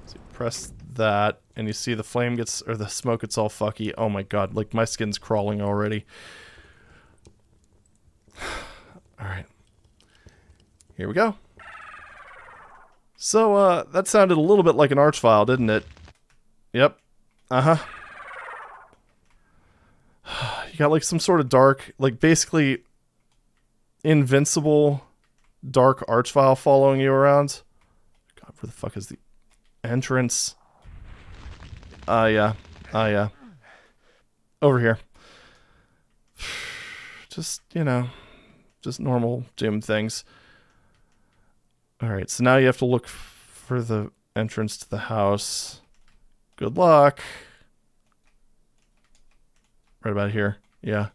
So you press that, and you see the flame gets, or the smoke gets all fucky. Oh my god, like my skin's crawling already. Alright. Here we go. So, that sounded a little bit like an arch file, didn't it? Yep. Uh-huh. You got like some sort of dark, like basically invincible dark arch file following you around. God, where the fuck is the entrance? Yeah. Yeah. Over here. Just, you know, just normal Doom things. Alright, so now you have to look for the entrance to the house. Good luck. Right about here. Yeah.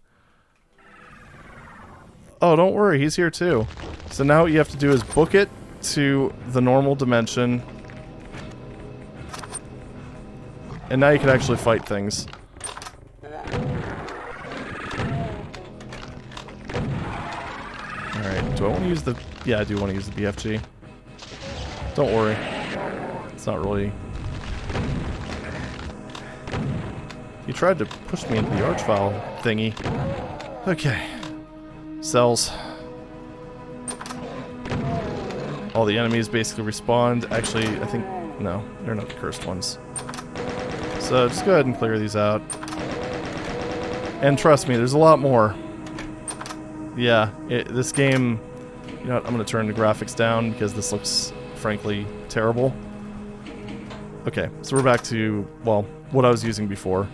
Oh, don't worry, he's here too. So now what you have to do is book it to the normal dimension. And now you can actually fight things. Alright, do I want to use the... Yeah, I do want to use the BFG. Don't worry. It's not really... He tried to push me into the arch file thingy. Okay. cells. All the enemies basically respawned. Actually, I think... No, they're not the cursed ones. So just go ahead and clear these out. And trust me, there's a lot more. Yeah, this game... You know what, I'm going to turn the graphics down because this looks, frankly, terrible. Okay, so we're back to, well, what I was using before.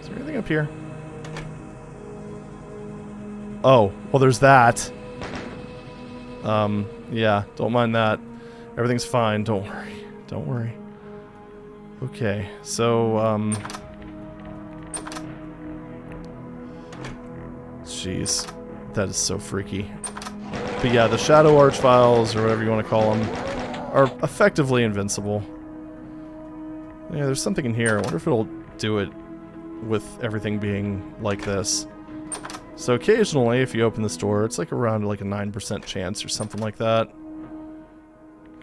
Is there anything up here? Oh, well there's that. Yeah, don't mind that. Everything's fine, don't worry. Don't worry. Okay, so, jeez. That is so freaky. But yeah, the Shadow Arch files, or whatever you want to call them, are effectively invincible. Yeah, there's something in here. I wonder if it'll do it with everything being like this. So occasionally, if you open this door, it's like around like a 9% chance or something like that.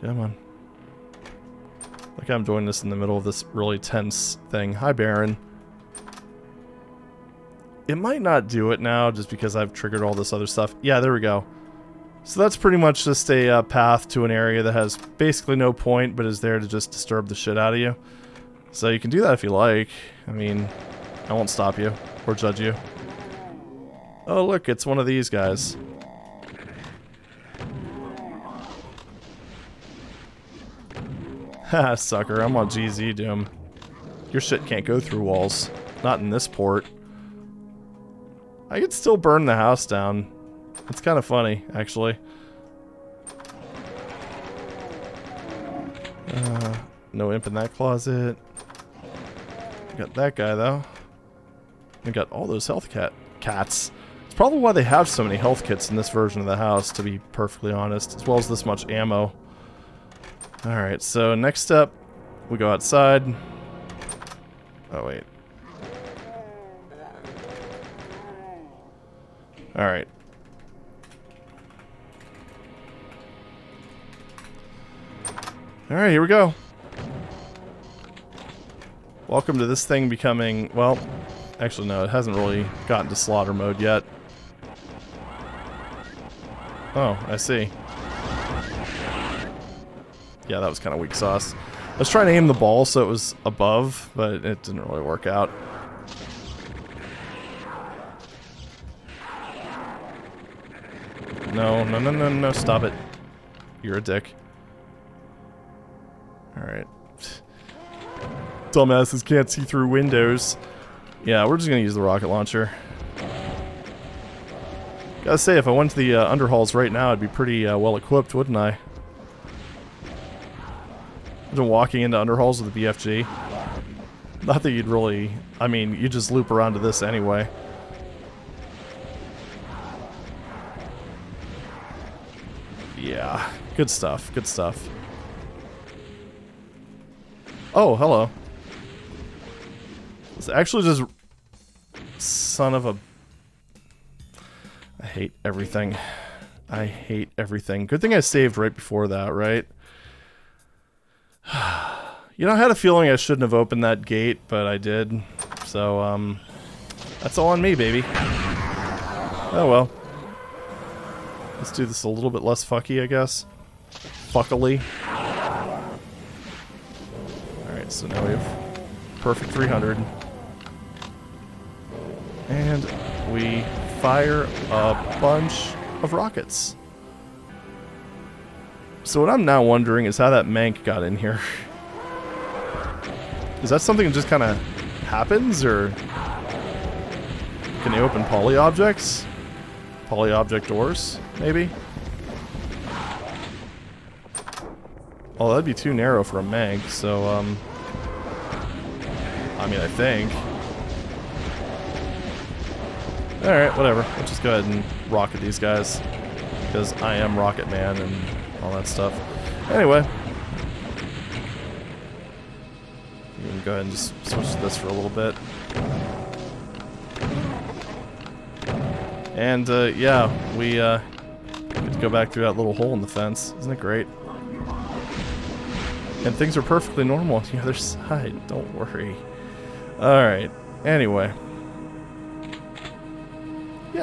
Come on. Like I'm doing this in the middle of this really tense thing. Hi, Baron. It might not do it now just because I've triggered all this other stuff. Yeah, there we go. So that's pretty much just a path to an area that has basically no point, but is there to just disturb the shit out of you. So you can do that if you like. I mean, I won't stop you or judge you. Oh, look, it's one of these guys. Haha, sucker, I'm on GZDoom. Your shit can't go through walls. Not in this port. I could still burn the house down. It's kind of funny, actually. No imp in that closet. Got that guy, though. We got all those health cats. It's probably why they have so many health kits in this version of the house, to be perfectly honest, as well as this much ammo. Alright, so next up, we go outside. Oh, wait. Alright. Alright, here we go. Welcome to this thing becoming, well, actually no, it hasn't really gotten to slaughter mode yet. Oh, I see. Yeah, that was kind of weak sauce. I was trying to aim the ball so it was above, but it didn't really work out. No, no, no, no, no, stop it. You're a dick. Alright. Dumbasses can't see through windows. Yeah, we're just gonna use the rocket launcher. Gotta say, if I went to the Underhalls right now, I'd be pretty well equipped, wouldn't I? Imagine walking into Underhalls with a BFG. Not that you'd really... I mean, you just loop around to this anyway. Yeah, good stuff, good stuff. Oh, hello. It's actually just... Son of a... I hate everything. I hate everything. Good thing I saved right before that, right? You know, I had a feeling I shouldn't have opened that gate, but I did. So, that's all on me, baby. Oh well. Let's do this a little bit less fucky, I guess. Fuckily. Alright, so now we have perfect 300. And we fire a bunch of rockets. So what I'm now wondering is how that mank got in here. Is that something that just kind of happens, or can they open poly objects? Poly object doors, maybe? Oh, that'd be too narrow for a mank, so, I mean, I think. Alright, whatever. Let's just go ahead and rocket these guys. Because I am Rocket Man and all that stuff. Anyway. You can go ahead and just switch to this for a little bit. And, yeah, we, get to go back through that little hole in the fence. Isn't it great? And things are perfectly normal on the other side. Don't worry. Alright. Anyway. Yeah,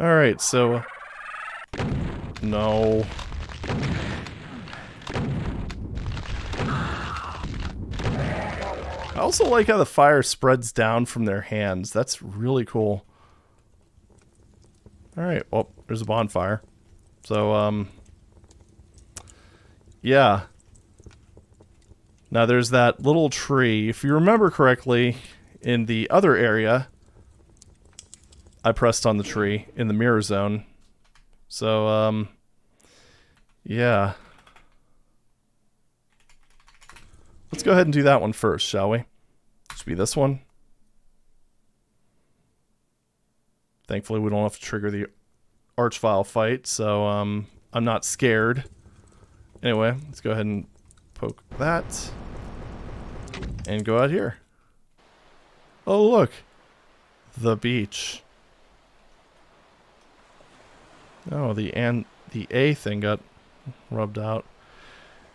Alright, so... No. I also like how the fire spreads down from their hands. That's really cool. Alright, well, there's a bonfire. So, yeah. Now there's that little tree. If you remember correctly, in the other area, I pressed on the tree in the mirror zone. So, yeah. Let's go ahead and do that one first, shall we? Should be this one. Thankfully, we don't have to trigger the archvile fight, so, I'm not scared. Anyway, let's go ahead and poke that. And go out here. Oh, look. The beach. Oh, the A thing got rubbed out.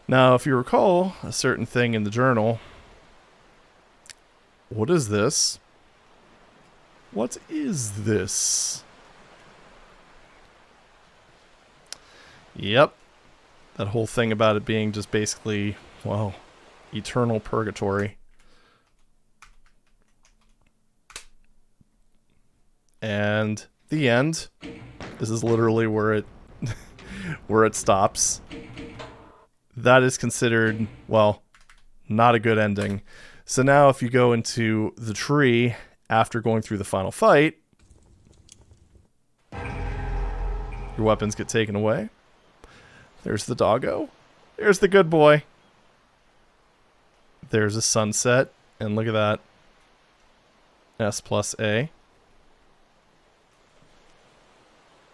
Now, if you recall a certain thing in the journal, what is this? What is this? Yep. That whole thing about it being just basically, well, eternal purgatory. And the end. This is literally where it where it stops. That is considered, well, not a good ending. So now if you go into the tree after going through the final fight, your weapons get taken away. There's the doggo. There's the good boy. There's a sunset. And look at that. S plus A.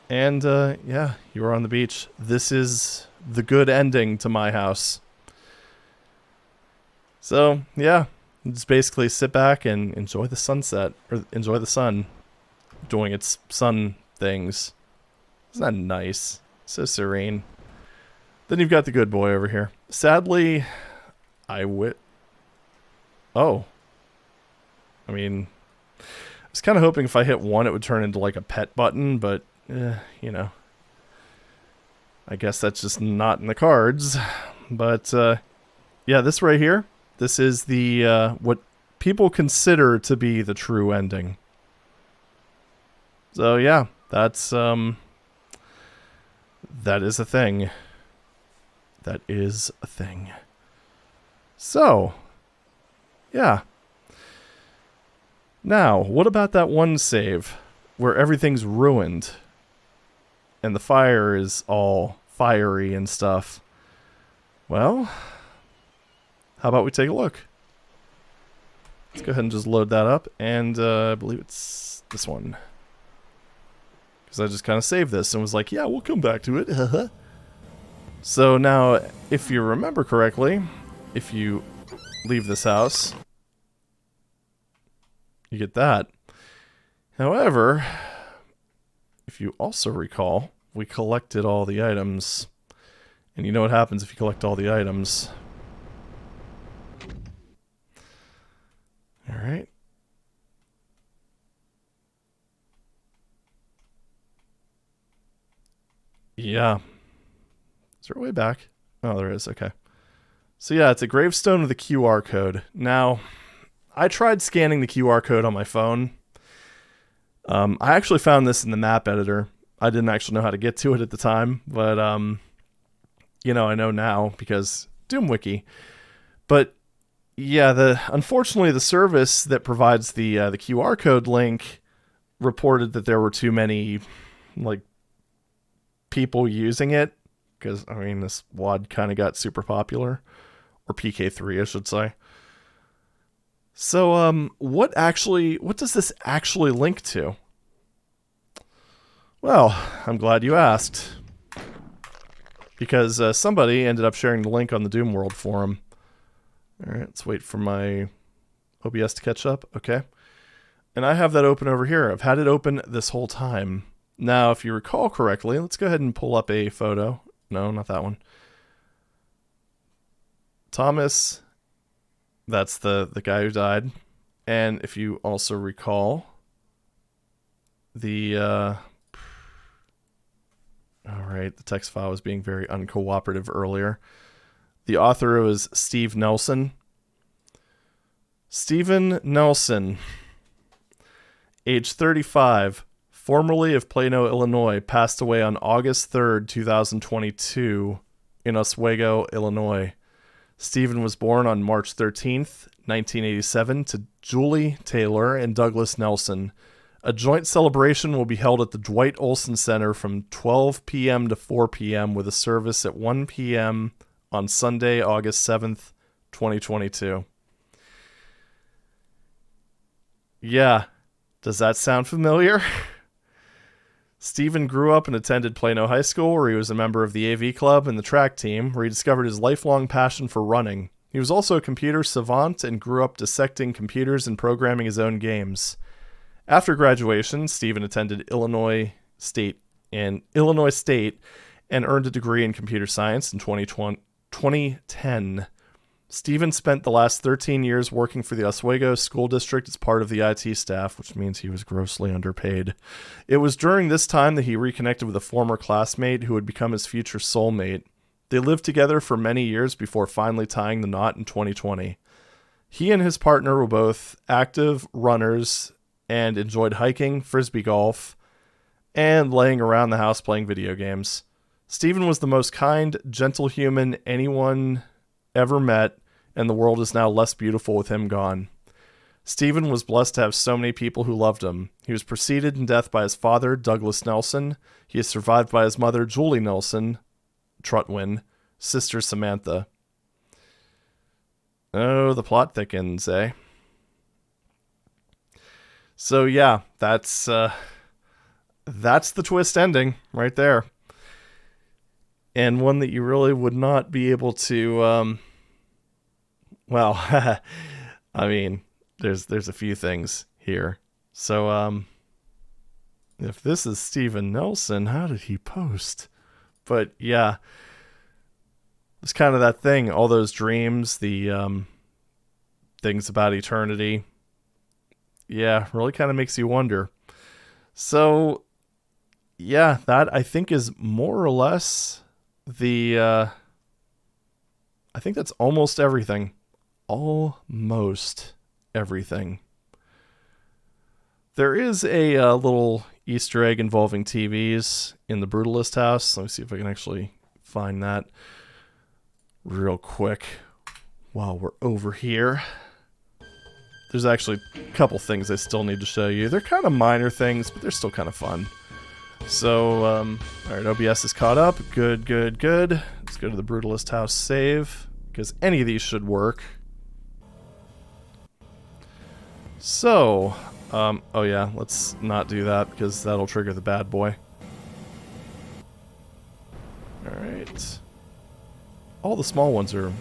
And, yeah, you are on the beach. This is the good ending to My House. So, yeah, just basically sit back and enjoy the sunset, or enjoy the sun doing its sun things. Isn't that nice? So serene. Then you've got the good boy over here. Sadly, Oh. I mean, I was kind of hoping if I hit one, it would turn into like a pet button, but, you know. I guess that's just not in the cards. But, yeah, this right here, this is the, what people consider to be the true ending. So, yeah, that's, that is a thing. That is a thing. So, yeah. Now, what about that one save where everything's ruined and the fire is all fiery and stuff? Well, how about we take a look? Let's go ahead and just load that up, and I believe it's this one. Because I just kind of saved this and was like, yeah, we'll come back to it. So now, if you remember correctly, if you leave this house, you get that. However, if you also recall, we collected all the items. And you know what happens if you collect all the items. Alright. Yeah. Is there a way back? Oh, there is. Okay. So yeah, it's a gravestone with a QR code. Now, I tried scanning the QR code on my phone. I actually found this in the map editor. I didn't actually know how to get to it at the time, but you know, I know now because DoomWiki. But yeah, unfortunately the service that provides the QR code link reported that there were too many like people using it. Because, I mean, this WAD kind of got super popular. Or PK3, I should say. So, what does this actually link to? Well, I'm glad you asked. Because somebody ended up sharing the link on the Doomworld forum. Alright, let's wait for my OBS to catch up. Okay. And I have that open over here. I've had it open this whole time. Now, if you recall correctly, let's go ahead and pull up a photo. No, not that one. Thomas, that's the guy who died. And if you also recall, the Alright, the text file was being very uncooperative earlier. The author was Steve Nelson. Steven Nelson, age 35, formerly of Plano, Illinois, passed away on August 3rd, 2022 in Oswego, Illinois. Stephen was born on March 13th, 1987 to Julie Taylor and Douglas Nelson. A joint celebration will be held at the Dwight Olson Center from 12 p.m. to 4 p.m. with a service at 1 p.m. on Sunday, August 7th, 2022. Yeah, does that sound familiar? Stephen grew up and attended Plano High School, where he was a member of the AV club and the track team, where he discovered his lifelong passion for running. He was also a computer savant and grew up dissecting computers and programming his own games. After graduation, Stephen attended Illinois State and earned a degree in computer science in 2010. Stephen spent the last 13 years working for the Oswego School District as part of the IT staff, which means he was grossly underpaid. It was during this time that he reconnected with a former classmate who would become his future soulmate. They lived together for many years before finally tying the knot in 2020. He and his partner were both active runners and enjoyed hiking, frisbee golf, and laying around the house playing video games. Stephen was the most kind, gentle human anyone ever met, and the world is now less beautiful with him gone. Stephen was blessed to have so many people who loved him. He was preceded in death by his father, Douglas Nelson. He is survived by his mother, Julie Nelson, Trutwin, sister Samantha. Oh, the plot thickens, eh? So yeah, that's the twist ending right there. And one that you really would not be able to, well, I mean, there's a few things here. So, if this is Steven Nelson, how did he post? But yeah, it's kind of that thing, all those dreams, the things about eternity. Yeah, really kind of makes you wonder. So, yeah, that I think is more or less I think that's almost everything. Almost everything. There is a little Easter egg involving TVs in the Brutalist house. Let me see if I can actually find that real quick while we're over here. There's actually a couple things I still need to show you. They're kind of minor things, but they're still kind of fun. So, alright, OBS is caught up. Good, good, good. Let's go to the Brutalist house save, because any of these should work. So, oh yeah, let's not do that, because that'll trigger the bad boy. Alright. All the small ones are...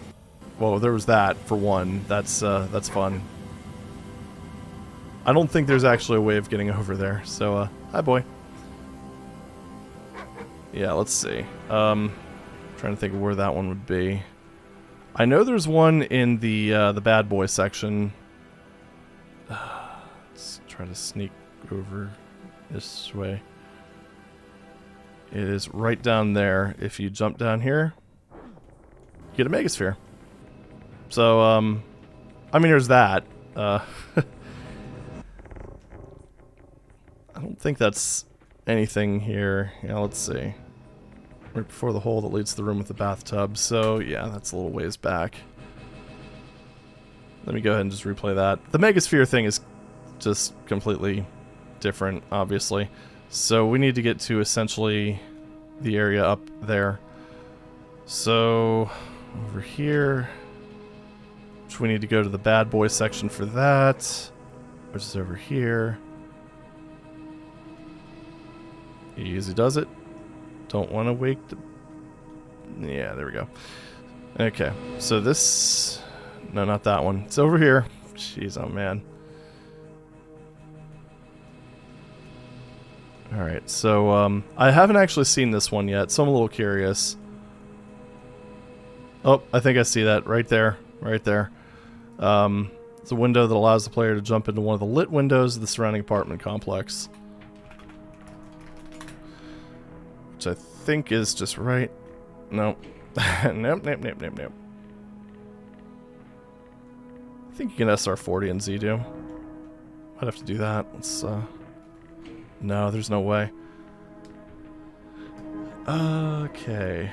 Well, there was that, for one. That's fun. I don't think there's actually a way of getting over there, so, hi boy. Yeah, let's see. Trying to think of where that one would be. I know there's one in the bad boy section. Let's try to sneak over this way. It is right down there. If you jump down here, you get a megasphere. So, I mean, there's that. I don't think that's anything here. Yeah, let's see. Right before the hole that leads to the room with the bathtub. So, yeah, that's a little ways back. Let me go ahead and just replay that. The megasphere thing is just completely different, obviously. So we need to get to essentially the area up there. So, over here, which we need to go to the bad boy section for that, which is over here. Easy does it. Don't want to wake the... Yeah, there we go. Okay, so this... No, not that one. It's over here. Jeez, oh man. Alright, so, I haven't actually seen this one yet, so I'm a little curious. Oh, I think I see that. Right there. Right there. It's a window that allows the player to jump into one of the lit windows of the surrounding apartment complex. which I think is just right. Nope. Nope. I think you can SR40 in GZDoom. I'd have to do that. Let's, no, there's no way. Okay.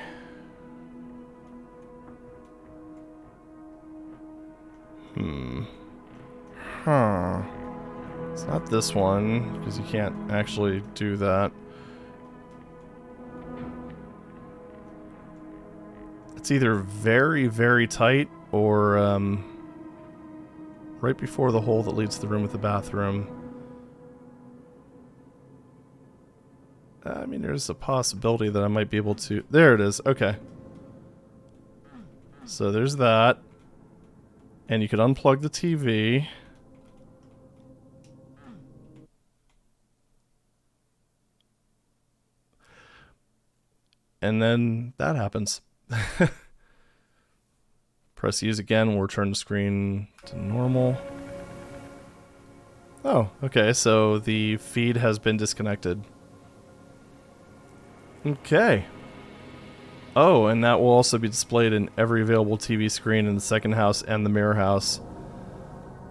Huh. It's not this one, because you can't actually do that. It's either very, very tight, or, right before the hole that leads to the room with the bathroom. I mean, there's a possibility that I might be able to... There it is, okay. So there's that. And you could unplug the TV. And then that happens. Press use again, we'll return the screen to normal. Oh, okay, so the feed has been disconnected. Okay. Oh, and that will also be displayed in every available TV screen in the second house and the mirror house.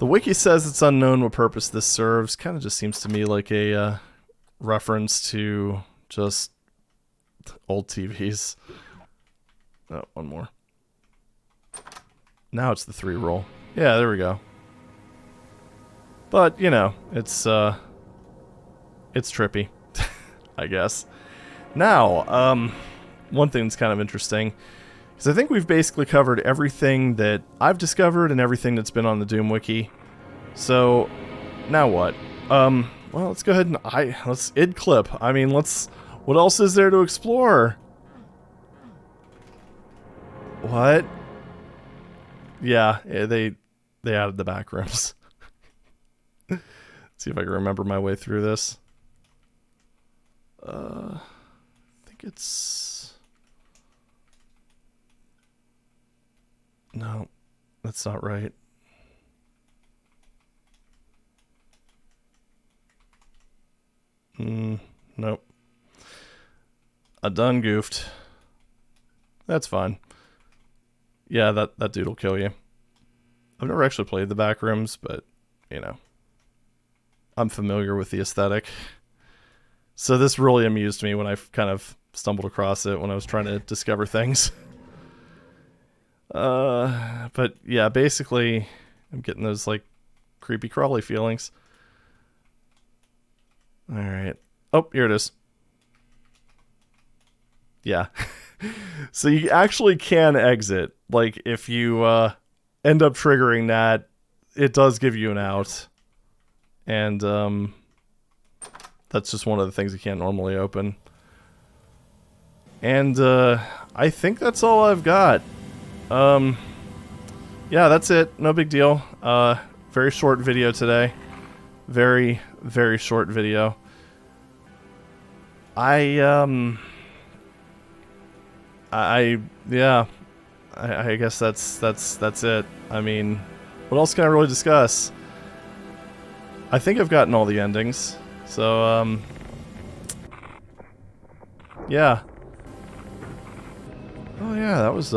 The wiki says it's unknown what purpose this serves. Kind of just seems to me like a reference to just old TVs. Oh, one more. Now it's the 3 roll. Yeah, there we go. But, you know, it's trippy, I guess. Now, one thing that's kind of interesting is I think we've basically covered everything that I've discovered and everything that's been on the Doom wiki. So, now what? Well, let's go ahead and let's id clip. I mean, what else is there to explore? What? Yeah, they added the back rooms. See if I can remember my way through this. I think it's... No, that's not right. Nope. I done goofed. That's fine. Yeah, that dude will kill you. I've never actually played the back rooms, but, you know. I'm familiar with the aesthetic. So this really amused me when I kind of stumbled across it when I was trying to discover things. But yeah, basically, I'm getting those, like, creepy crawly feelings. Alright. Oh, here it is. Yeah. So you actually can exit. Like, if you end up triggering that, it does give you an out. And that's just one of the things you can't normally open. And I think that's all I've got. Yeah, that's it. No big deal. Very short video today. Very, very short video. I guess that's it. I mean, what else can I really discuss? I think I've gotten all the endings. So, yeah. Oh yeah, that was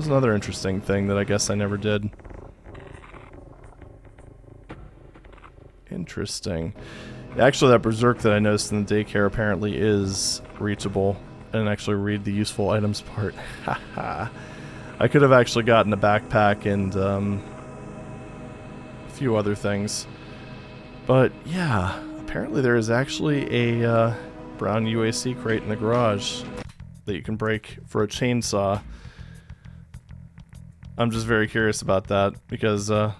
another interesting thing that I guess I never did. Interesting. Actually, that berserk that I noticed in the daycare apparently is reachable. I didn't actually read the useful items part. Haha. I could have actually gotten a backpack and a few other things. But yeah, apparently there is actually a brown UAC crate in the garage that you can break for a chainsaw. I'm just very curious about that because oh,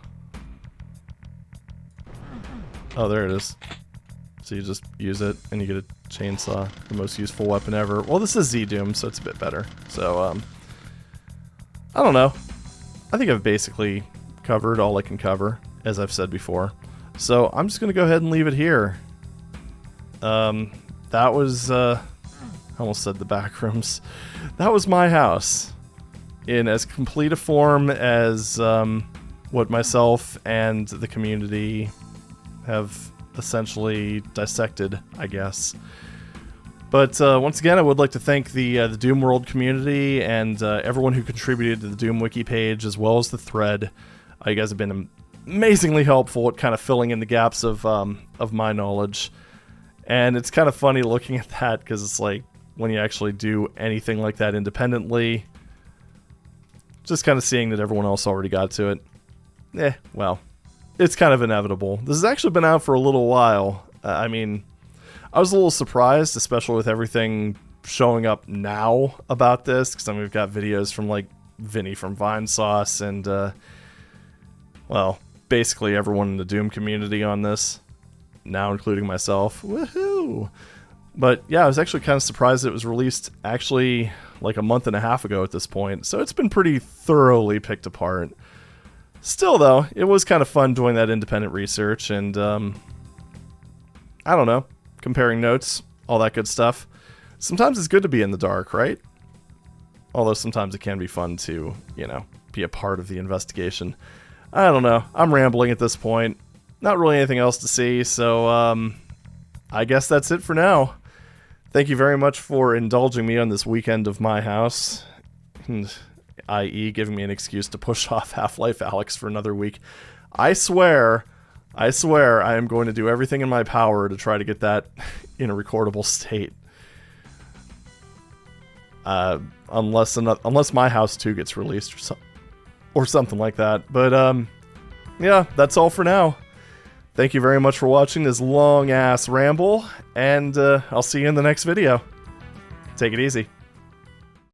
there it is. So you just use it and you get a chainsaw, the most useful weapon ever. Well, this is GZDoom, so it's a bit better. So I don't know. I think I've basically covered all I can cover, as I've said before. So I'm just gonna go ahead and leave it here. That was I almost said the back rooms. That was my house in as complete a form as what myself and the community have essentially dissected, I guess. But once again, I would like to thank the Doomworld community and everyone who contributed to the Doom wiki page, as well as the thread. You guys have been amazingly helpful at kind of filling in the gaps of my knowledge. And it's kind of funny looking at that, because it's like, when you actually do anything like that independently, just kind of seeing that everyone else already got to it. Well, it's kind of inevitable. This has actually been out for a little while. I mean, I was a little surprised, especially with everything showing up now about this, because I mean, we've got videos from like Vinny from Vinesauce and, well, basically everyone in the Doom community on this, now including myself. Woohoo! But yeah, I was actually kind of surprised it was released actually like a month and a half ago at this point, so it's been pretty thoroughly picked apart. Still though, it was kind of fun doing that independent research and, I don't know, comparing notes, all that good stuff. Sometimes it's good to be in the dark, right? Although sometimes it can be fun to, you know, be a part of the investigation. I don't know. I'm rambling at this point. Not really anything else to see, so I guess that's it for now. Thank you very much for indulging me on this weekend of my house, i.e. giving me an excuse to push off Half-Life Alyx for another week. I swear I am going to do everything in my power to try to get that in a recordable state. Unless myhouse 2 gets released or something like that. But yeah, that's all for now. Thank you very much for watching this long-ass ramble, and I'll see you in the next video. Take it easy.